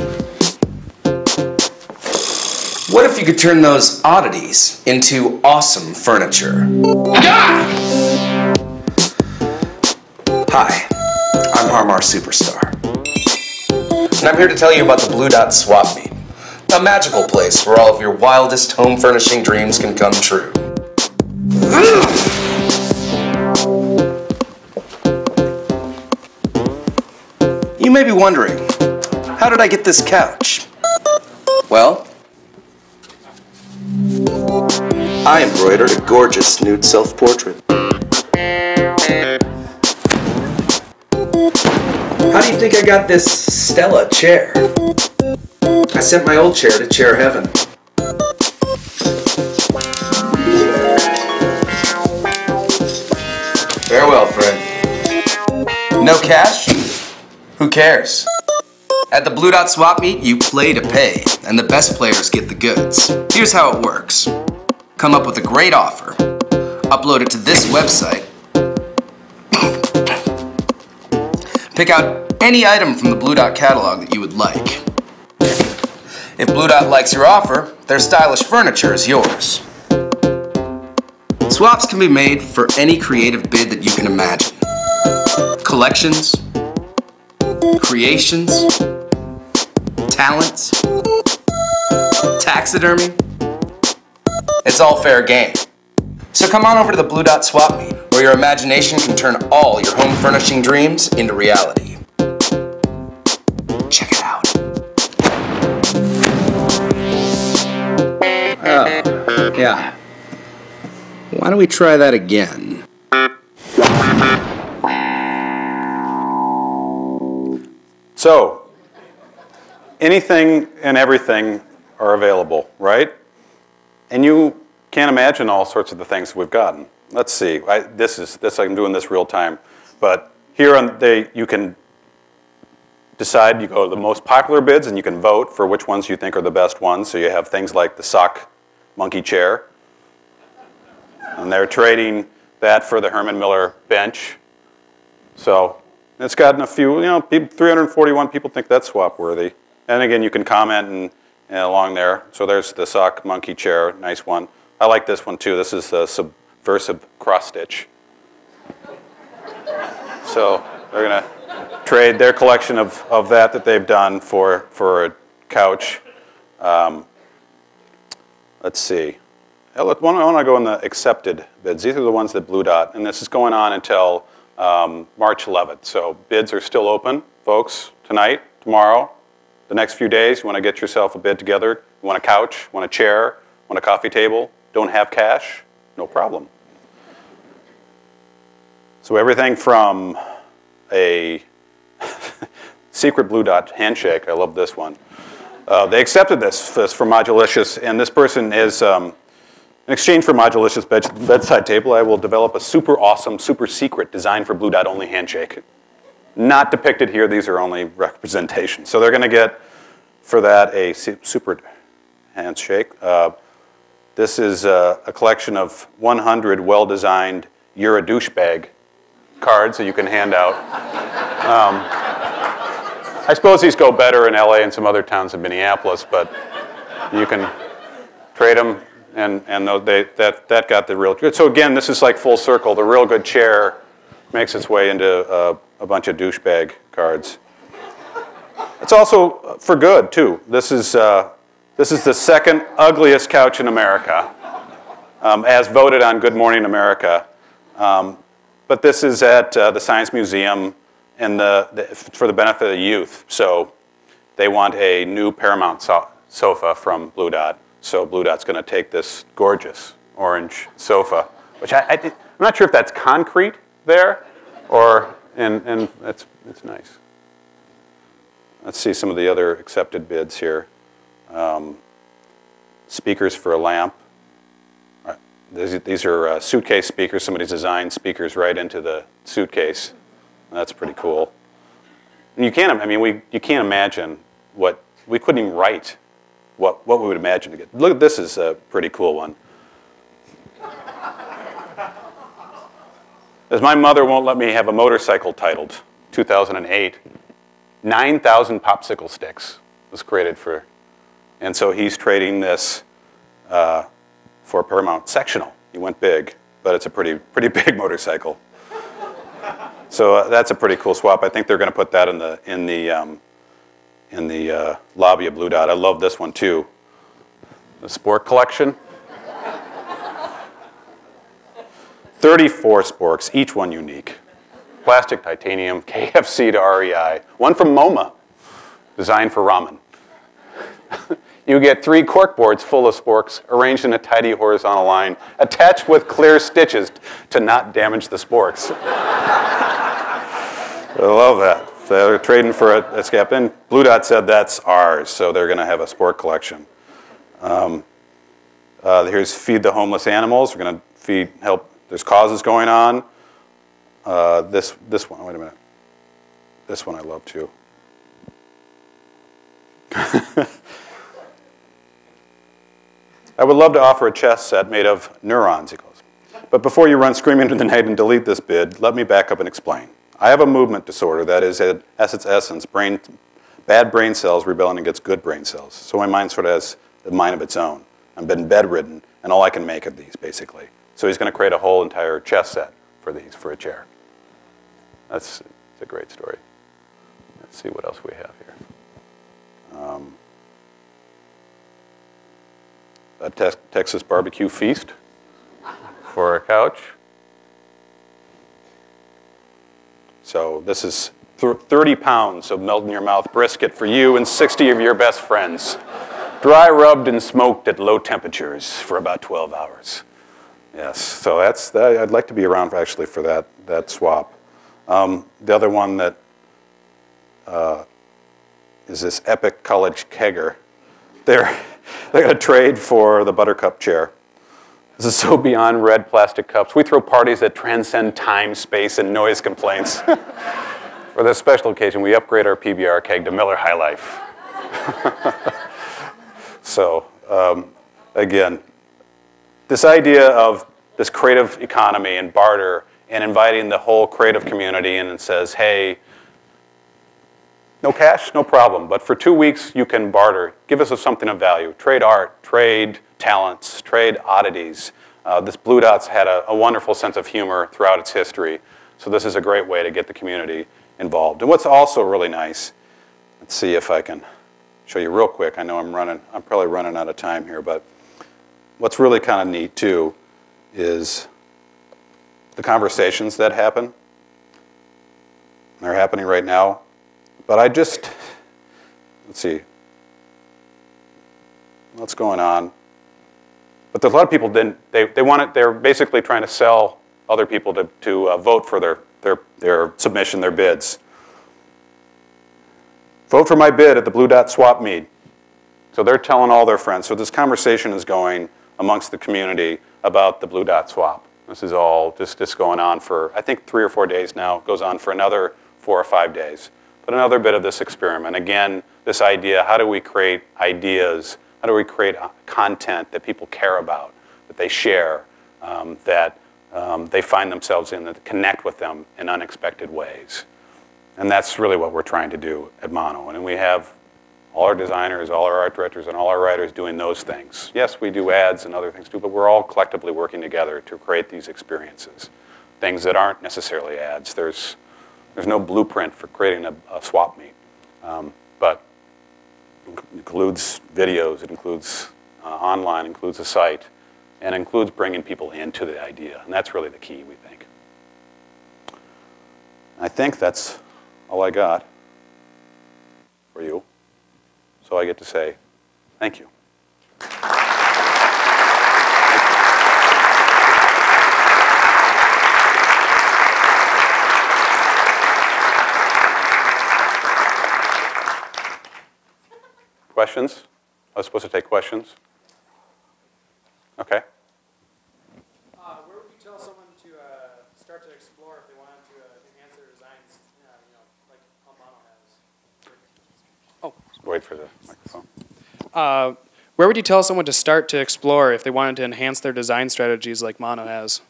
What if you could turn those oddities into awesome furniture? Hi, I'm Harmar Superstar. And I'm here to tell you about the Blu Dot Swap Meet. A magical place where all of your wildest home furnishing dreams can come true. You may be wondering, how did I get this couch? Well, I embroidered a gorgeous nude self-portrait. How do you think I got this Stella chair? I sent my old chair to chair heaven. Farewell, friend. No cash? Who cares? At the Blu Dot Swap Meet, you play to pay, and the best players get the goods. Here's how it works. Come up with a great offer, upload it to this website, pick out any item from the Blu Dot catalog that you would like. If Blu Dot likes your offer, their stylish furniture is yours. Swaps can be made for any creative bid that you can imagine. Collections, creations, talents, taxidermy. It's all fair game. So come on over to the Blu Dot Swap Meet, where your imagination can turn all your home furnishing dreams into reality. Check it out. Oh, yeah. Why don't we try that again? So, anything and everything are available, right? And you can't imagine all sorts of the things we've gotten. Let's see. I'm doing this real time, but here you can decide. You go to the most popular bids, and you can vote for which ones you think are the best ones. So you have things like the sock monkey chair, and they're trading that for the Herman Miller bench. So it's gotten a few. 341 people think that's swap worthy. And again, you can comment and along there. So there's the sock monkey chair, nice one. I like this one too. This is the subversive cross stitch. So they're going to trade their collection of that they've done for a couch. Let's see. I want to go in the accepted bids. These are the ones that Blu Dot, and this is going on until March 11th. So bids are still open, folks, tonight, tomorrow, the next few days. You want to get yourself a bid together. You want a couch, want a chair, want a coffee table, don't have cash, no problem. So everything from a secret Blu Dot handshake, I love this one. They accepted this from Modulicious, and this person is, in exchange for Modulicious bedside table, I will develop a super awesome, super secret designed for Blu Dot only handshake. Not depicted here, these are only representations. So they're going to get, for that, a super handshake. This is a collection of 100 well-designed "You're a douchebag" cards that you can hand out. I suppose these go better in LA and some other towns in Minneapolis, but you can trade them, and that got the real good. So again, this is like full circle. The real good chair makes its way into a bunch of douchebag cards. It's also for good too. This is the second ugliest couch in America, as voted on Good Morning America. But this is at the Science Museum and for the benefit of the youth. So they want a new Paramount sofa from Blu Dot. So Blu Dot's going to take this gorgeous orange sofa, which I'm not sure if that's concrete there, or and it's nice. Let's see some of the other accepted bids here. Speakers for a lamp. These are suitcase speakers. Somebody's designed speakers right into the suitcase. That's pretty cool. And you can't imagine what, we couldn't even write what we would imagine to get. Look, this is a pretty cool one. As my mother won't let me have a motorcycle titled 2008, 9,000 popsicle sticks was created for, and so he's trading this for Paramount sectional. He went big, but it's a pretty big motorcycle. So that's a pretty cool swap. I think they're going to put that in the lobby of Blu Dot. I love this one too. The Spork collection. 34 sporks, each one unique. Plastic, titanium, KFC to REI. One from MoMA, designed for ramen. You get 3 cork boards full of sporks arranged in a tidy horizontal line, attached with clear stitches to not damage the sporks. I love that. They're trading for a scap. And Blu Dot said that's ours, so they're going to have a sport collection. Here's Feed the Homeless Animals. We're going to help. There's causes going on. This one, wait a minute. This one I love too. I would love to offer a chess set made of neurons, he goes. But before you run screaming into the night and delete this bid, let me back up and explain. I have a movement disorder that is, at its essence, bad brain cells rebelling against good brain cells. So my mind sort of has a mind of its own. I've been bedridden, and all I can make of these, basically. So he's going to create a whole entire chess set for these, for a chair. It's a great story. Let's see what else we have here. A Texas barbecue feast for a couch. So this is 30 pounds of melt-in-your-mouth brisket for you and 60 of your best friends. Dry rubbed and smoked at low temperatures for about 12 hours. Yes, so I'd like to be around actually for that swap. The other one that is this epic college kegger. They're going to trade for the Buttercup chair. This is so beyond red plastic cups. We throw parties that transcend time, space, and noise complaints. For this special occasion, we upgrade our PBR keg to Miller High Life. So, again, this idea of this creative economy and barter and inviting the whole creative community in and says, hey, no cash, no problem, but for 2 weeks you can barter. Give us something of value. Trade art, trade talents, trade oddities. This Blu Dot's had a wonderful sense of humor throughout its history, so this is a great way to get the community involved. And what's also really nice, let's see if I can show you real quick. I know I'm probably running out of time here, but what's really kind of neat too is the conversations that happen. They're happening right now. But let's see, what's going on? But there's a lot of people they're basically trying to sell other people to vote for their submission, their bids. Vote for my bid at the Blu Dot swap meet. So they're telling all their friends. So this conversation is going amongst the community about the Blu Dot swap. This is all just going on for, I think, 3 or 4 days now. It goes on for another 4 or 5 days. But another bit of this experiment. Again, this idea, how do we create ideas? How do we create content that people care about, that they share, that they find themselves in, that connect with them in unexpected ways? And that's really what we're trying to do at Mono. And we have all our designers, all our art directors, and all our writers doing those things. Yes, we do ads and other things too, but we're all collectively working together to create these experiences. Things that aren't necessarily ads. There's no blueprint for creating a swap meet, but it includes videos, it includes online, it includes a site, and it includes bringing people into the idea. And that's really the key, we think. I think that's all I got for you. So I get to say thank you. Questions? I was supposed to take questions. Okay. Where would you tell someone to start to explore if they wanted to enhance their designs, like how Mono has? Oh. Wait for the microphone. Where would you tell someone to start to explore if they wanted to enhance their design strategies like Mono has?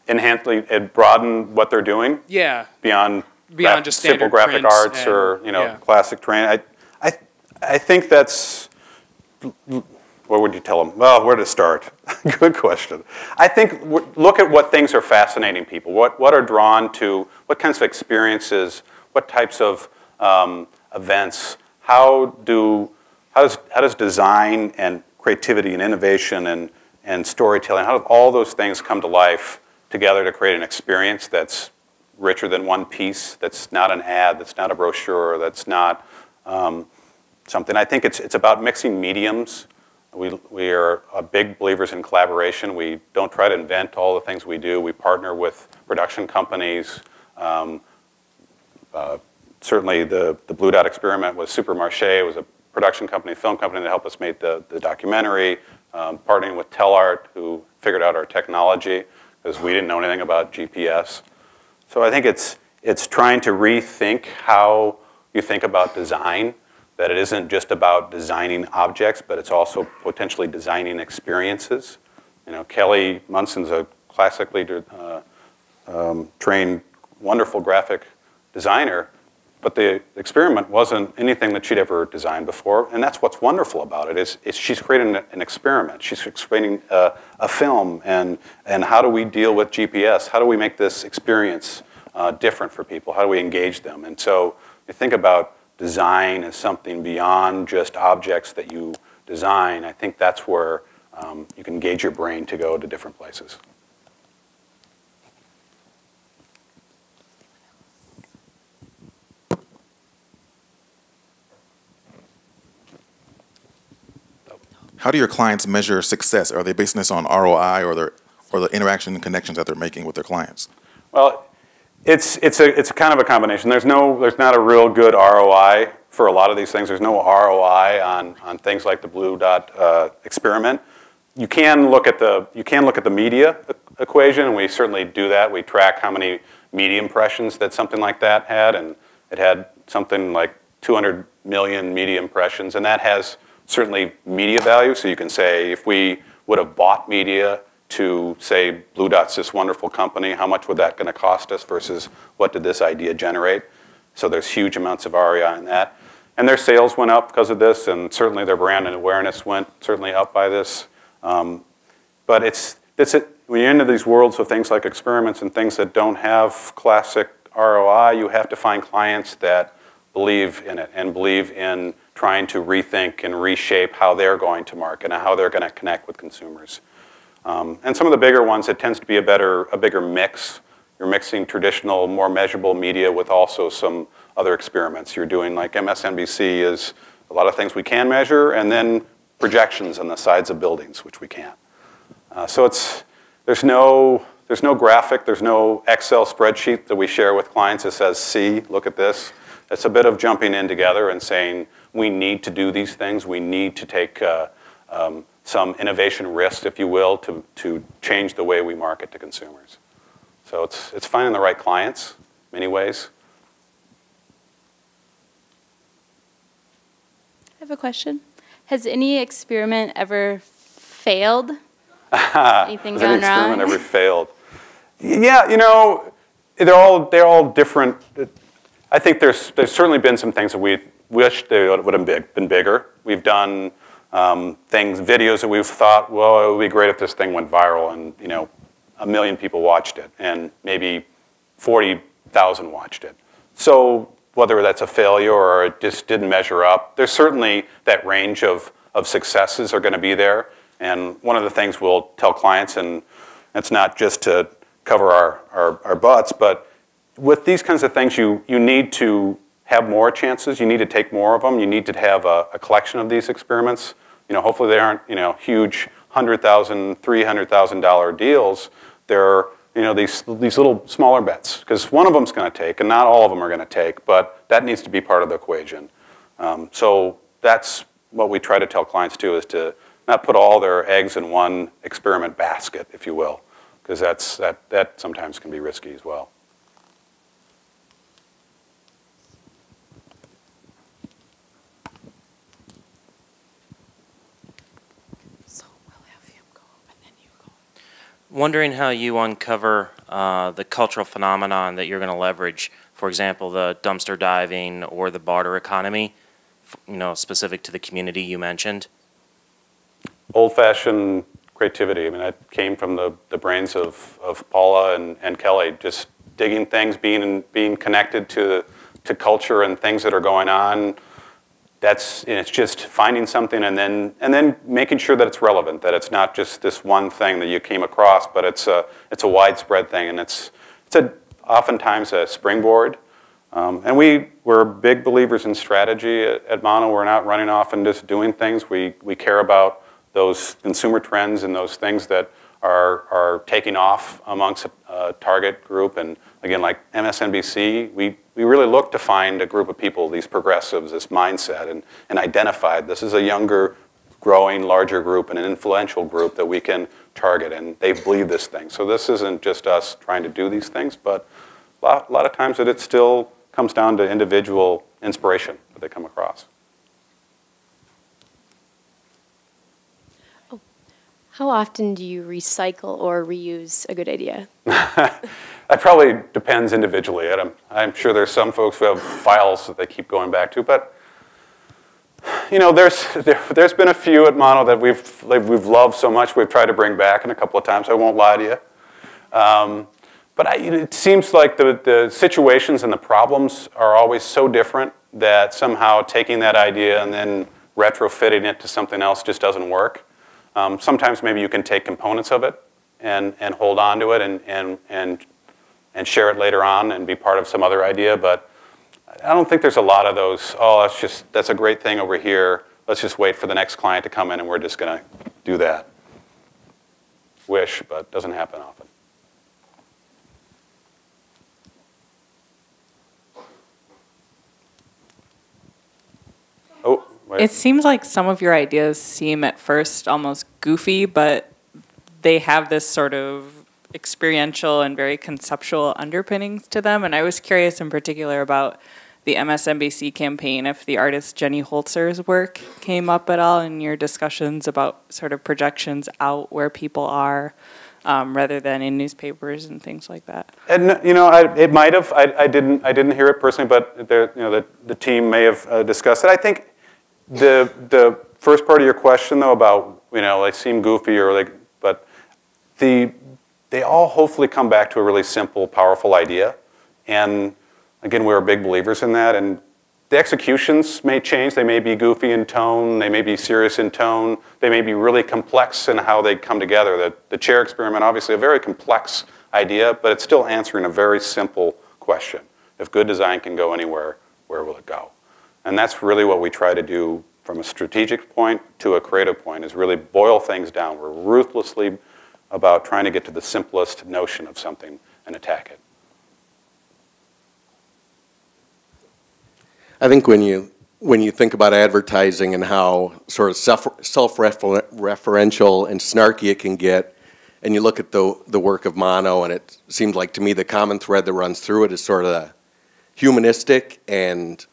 Enhance and broaden what they're doing? Yeah. Beyond just simple standard graphic prints arts and, or yeah. classic terrain. I think that's, what would you tell them? Well, where to start? Good question. I think look at what things are fascinating people. What are drawn to, what kinds of experiences, what types of events, how does design and creativity and innovation and storytelling, how do all those things come to life together to create an experience that's richer than one piece, that's not an ad, that's not a brochure, that's not something. I think it's about mixing mediums. We are big believers in collaboration. We don't try to invent all the things we do. We partner with production companies. Certainly the Blu Dot experiment with Supermarché. It was a production company, film company that helped us make the documentary. Partnering with TelArt, who figured out our technology, because we didn't know anything about GPS. So I think it's trying to rethink how you think about design, that it isn't just about designing objects, but it's also potentially designing experiences. Kelly Munson's a classically trained, wonderful graphic designer, but the experiment wasn't anything that she'd ever designed before, and that's what's wonderful about it, is she's creating an experiment. She's creating a film, and how do we deal with GPS? How do we make this experience different for people? How do we engage them? And so you think about design as something beyond just objects that you design. I think that's where you can engage your brain to go to different places. How do your clients measure success? Are they basing this on ROI or the interaction and connections that they're making with their clients? Well, it's a kind of a combination. There's not a real good ROI for a lot of these things. There's no ROI on things like the Blu Dot experiment. You can look at the media equation, and we certainly do that. We track how many media impressions that something like that had, and it had something like 200 million media impressions, and that has certainly media value. So you can say if we would have bought media to say Blu Dot's this wonderful company, how much would that going to cost us versus what did this idea generate? So there's huge amounts of ROI in that. And their sales went up because of this, and certainly their brand and awareness went certainly up by this. But when you're into these worlds of things like experiments and things that don't have classic ROI, you have to find clients that believe in it and believe in trying to rethink and reshape how they're going to market and how they're going to connect with consumers. And some of the bigger ones, it tends to be a bigger mix. You're mixing traditional, more measurable media with also some other experiments. You're doing like MSNBC is a lot of things we can measure, and then projections on the sides of buildings, which we can't. So there's no graphic, there's no Excel spreadsheet that we share with clients that says, see, look at this. It's a bit of jumping in together and saying, we need to do these things. We need to take some innovation risks, if you will, to change the way we market to consumers. So it's finding the right clients in many ways. I have a question. Has any experiment ever failed? Anything gone wrong? Has any experiment ever failed? Yeah, you know, they're all different. I think there's certainly been some things that we wish they would have been bigger. We've done videos that we've thought, well, it would be great if this thing went viral and, you know, 1 million people watched it and maybe 40,000 watched it. So whether that's a failure or it just didn't measure up, there's certainly that range of successes are going to be there. And one of the things we'll tell clients, and it's not just to cover our butts, but with these kinds of things, you need to have more chances. You need to take more of them. You need to have a collection of these experiments. You know, hopefully they aren't, you know, huge $100,000, $300,000 deals. They're, you know, these little smaller bets, because one of them's going to take, and not all of them are going to take, but that needs to be part of the equation. So that's what we try to tell clients too, is to not put all their eggs in one experiment basket, if you will, because that sometimes can be risky as well. Wondering how you uncover the cultural phenomenon that you're going to leverage, for example, the dumpster diving or the barter economy, you know, specific to the community you mentioned. Old-fashioned creativity. I mean, that came from the brains of Paula and Kelly, just digging things, being connected to culture and things that are going on. It's just finding something and then making sure that it's relevant, that it's not just this one thing that you came across, but it's a widespread thing, and it's oftentimes a springboard. And we're big believers in strategy at Mono. We're not running off and just doing things. We care about those consumer trends and those things that are taking off amongst a target group. And again, like MSNBC, we really look to find a group of people, these progressives, this mindset, and identify this is a younger, growing, larger group and an influential group that we can target, and they believe this thing. So this isn't just us trying to do these things, but a lot of times it still comes down to individual inspiration that they come across. How often do you recycle or reuse a good idea? That probably depends individually. I'm sure there's some folks who have files that they keep going back to, but you know, there's been a few at Mono that we've loved so much we've tried to bring back, and a couple of times I won't lie to you. But it seems like the situations and the problems are always so different that somehow taking that idea and then retrofitting it to something else just doesn't work. Sometimes maybe you can take components of it and hold on to it and share it later on and be part of some other idea, but I don't think there's a lot of those, oh, that's a great thing over here, let's just wait for the next client to come in and we're just going to do that. Wish, but doesn't happen often. It seems like some of your ideas seem at first almost goofy, but they have this sort of experiential and very conceptual underpinnings to them. And I was curious in particular about the MSNBC campaign, if the artist Jenny Holzer's work came up at all in your discussions about sort of projections out where people are, rather than in newspapers and things like that. And you know, it might have. I didn't hear it personally, but the team may have discussed it. I think the first part of your question though about they seem goofy or like, but they all hopefully come back to a really simple, powerful idea, and again, we're big believers in that. And the executions may change. They may be goofy in tone. They may be serious in tone. They may be really complex in how they come together. The chair experiment, obviously a very complex idea, but it's still answering a very simple question. If good design can go anywhere, where will it go? And that's really what we try to do from a strategic point to a creative point, is really boil things down. We're ruthlessly about trying to get to the simplest notion of something and attack it. I think when you think about advertising and how sort of self-referential and snarky it can get, and you look at the work of Mono, and it seems like to me the common thread that runs through it is sort of humanistic and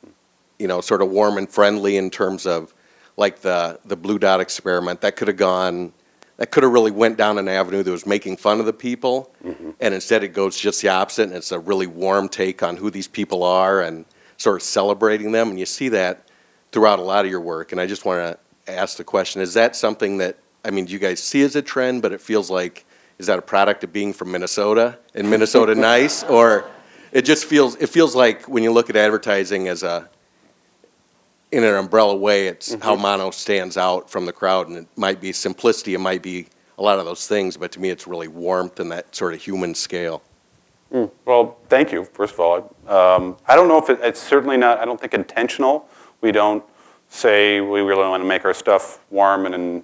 sort of warm and friendly in terms of like the Blu Dot experiment that could have really went down an avenue that was making fun of the people, and instead it goes just the opposite, and it's a really warm take on who these people are and sort of celebrating them, and you see that throughout a lot of your work. And I just want to ask the question, is that something that, do you guys see as a trend, but it feels like, is that a product of being from Minnesota and Minnesota nice? Or it feels like when you look at advertising as in an umbrella way, it's how Mono stands out from the crowd, and it might be simplicity, it might be a lot of those things, but to me it's really warmth and that sort of human scale. Well, thank you, first of all. I don't know if it's certainly not, I don't think intentional. We don't say we really want to make our stuff warm and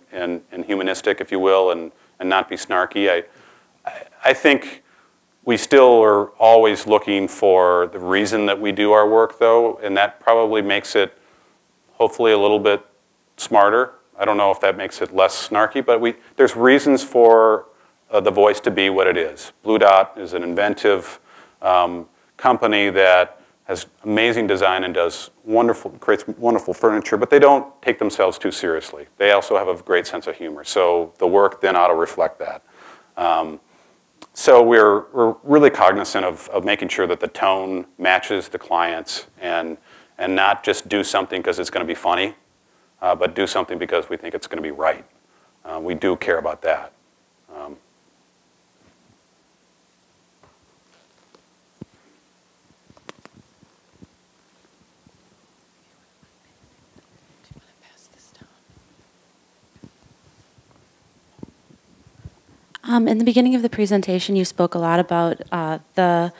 humanistic, if you will, and not be snarky. I think we still are always looking for the reason that we do our work, though, and that probably makes it hopefully a little bit smarter. I don't know if that makes it less snarky, but there's reasons for the voice to be what it is. Blu Dot is an inventive company that has amazing design and creates wonderful furniture, but they don't take themselves too seriously. They also have a great sense of humor, so the work then ought to reflect that. So we're really cognizant of making sure that the tone matches the clients and not just do something because it's going to be funny, but do something because we think it's going to be right. We do care about that. In the beginning of the presentation, you spoke a lot about the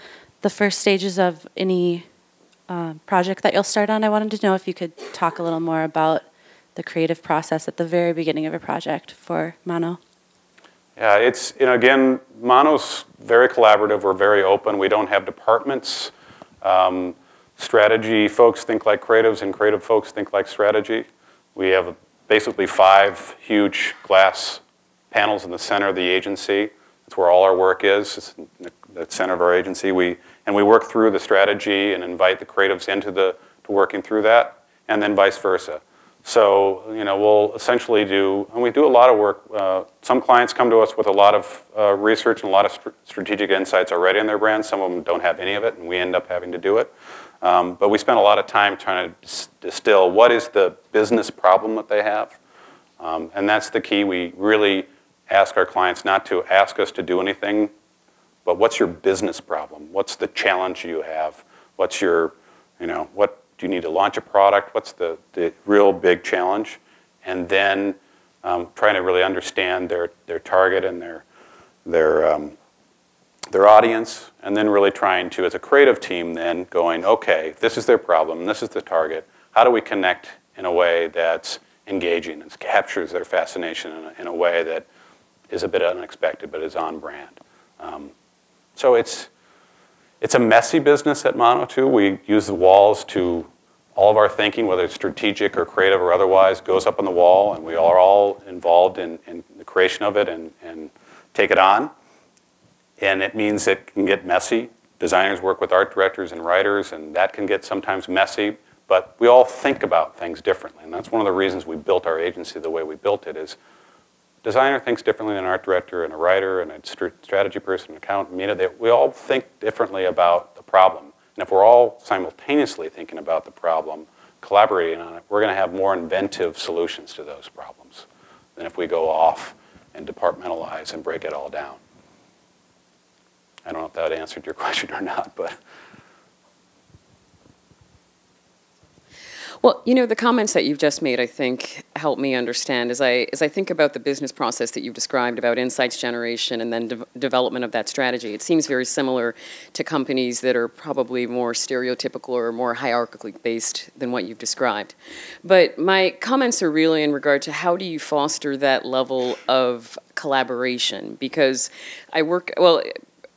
first stages of any project that you'll start on. I wanted to know if you could talk a little more about the creative process at the very beginning of a project for Mono. Yeah, it's, again, Mono's very collaborative. We're very open. We don't have departments. Strategy folks think like creatives, and creative folks think like strategy. We have basically 5 huge glass panels in the center of the agency. That's where all our work is. It's the center of our agency. We work through the strategy and invite the creatives into working through that, and then vice versa. So we'll essentially we do a lot of work. Some clients come to us with a lot of research and a lot of strategic insights already in their brand. Some of them don't have any of it, and we end up having to do it. But we spend a lot of time trying to distill what is the business problem that they have. And that's the key. We really ask our clients not to ask us to do anything, but what's your business problem? What's the challenge you have? What's your, what do you need to launch a product? What's the real big challenge? And then trying to really understand their target and their audience, and then really trying to, as a creative team, then going, okay, this is their problem, this is the target. How do we connect in a way that's engaging and captures their fascination in a way that is a bit unexpected but is on brand? So it's a messy business at Mono too. We use the walls to all of our thinking, whether it's strategic or creative or otherwise, goes up on the wall, and we are all involved in the creation of it and take it on. And it means it can get messy. Designers work with art directors and writers, and that can get sometimes messy. But we all think about things differently, and that's one of the reasons we built our agency the way we built it. Is designer thinks differently than an art director and a writer and a strategy person, an accountant. We all think differently about the problem. And if we're all simultaneously thinking about the problem, collaborating on it, we're going to have more inventive solutions to those problems than if we go off and departmentalize and break it all down. I don't know if that answered your question or not, but. Well, you know, the comments that you've just made, I think, help me understand. As I think about the business process that you've described about insights generation and then development of that strategy, it seems very similar to companies that are probably more stereotypical or more hierarchically based than what you've described. But my comments are really in regard to how do you foster that level of collaboration? Because I work, well,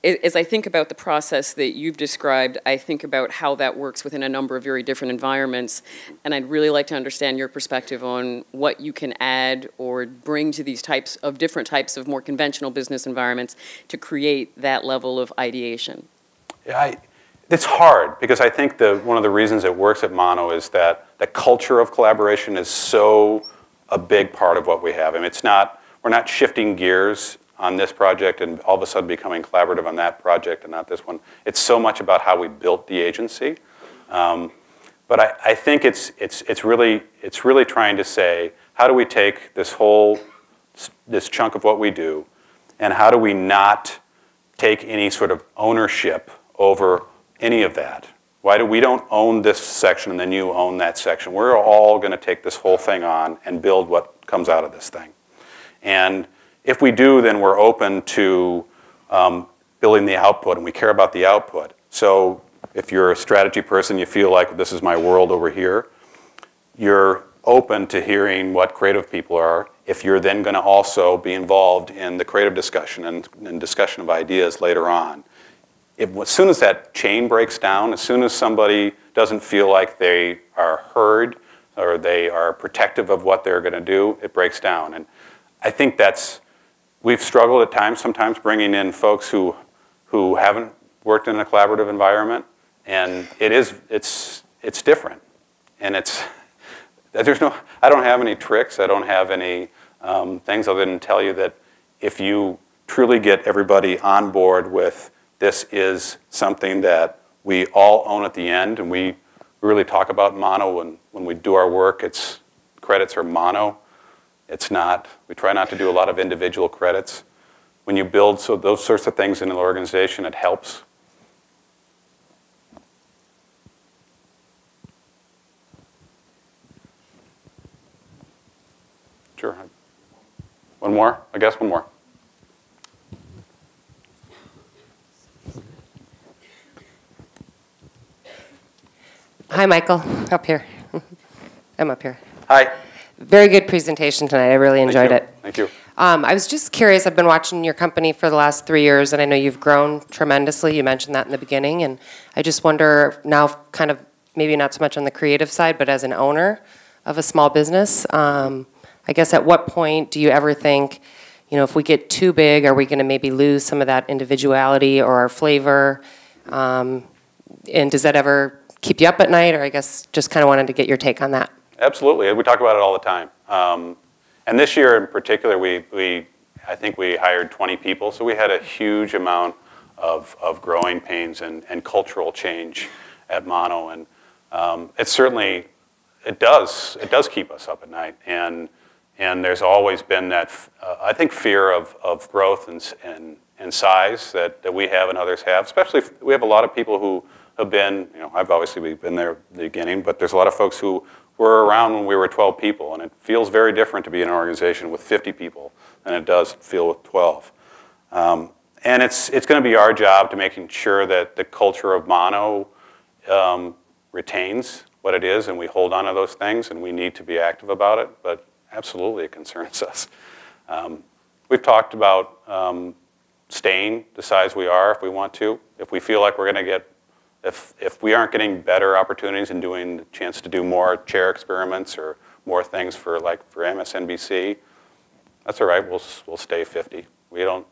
as I think about the process that you've described, I think about how that works within a number of very different environments, and I'd really like to understand your perspective on what you can add or bring to these different types of more conventional business environments to create that level of ideation. Yeah, it's hard, because I think one of the reasons it works at Mono is that the culture of collaboration is so a big part of what we have. I mean, we're not shifting gears on this project and all of a sudden becoming collaborative on that project and not this one. It's so much about how we built the agency. But I think it's really trying to say, how do we take this chunk of what we do, and how do we not take any sort of ownership over any of that? Why do we don't own this section and then you own that section? We're all going to take this whole thing on and build what comes out of this thing. And if we do, then we're open to building the output, and we care about the output. So if you're a strategy person, you feel like this is my world over here, you're open to hearing what creative people are, if you're then going to also be involved in the creative discussion and discussion of ideas later on. As soon as that chain breaks down, as soon as somebody doesn't feel like they are heard or they are protective of what they're going to do, it breaks down. And I think we've struggled at times, sometimes bringing in folks who haven't worked in a collaborative environment, and it's different. And I don't have any tricks, I don't have any things other than tell you that if you truly get everybody on board with this is something that we all own at the end, and we really talk about Mono when we do our work, credits are Mono. We try not to do a lot of individual credits. When you build those sorts of things in an organization, it helps. Sure. One more? I guess one more. Hi, Michael. Up here. I'm up here. Hi. Very good presentation tonight. I really enjoyed it. Thank you. I was just curious. I've been watching your company for the last 3 years, and I know you've grown tremendously. You mentioned that in the beginning, and I just wonder now, kind of maybe not so much on the creative side, but as an owner of a small business, I guess at what point do you ever think, if we get too big, are we going to maybe lose some of that individuality or our flavor? And does that ever keep you up at night, or I guess just kind of wanted to get your take on that? Absolutely. We talk about it all the time. And this year in particular, I think we hired 20 people, so we had a huge amount of growing pains and cultural change at Mono. And it does keep us up at night. And there's always been that, I think, fear of growth and size that we have and others have. Especially, we have a lot of people who have been, we've been there at the beginning, but there's a lot of folks who were around when we were 12 people, and it feels very different to be in an organization with 50 people than it does feel with 12. And it's going to be our job to making sure that the culture of Mono retains what it is, and we hold on to those things, and we need to be active about it, but absolutely it concerns us. We've talked about staying the size we are if we want to. If we feel like we're going to get If we aren't getting better opportunities and doing the chance to do more chair experiments or more things for MSNBC, that's all right. We'll stay 50. We don't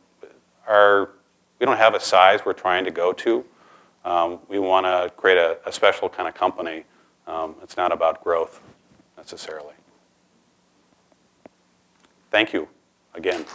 have a size we're trying to go to. We want to create a special kind of company. It's not about growth necessarily. Thank you again.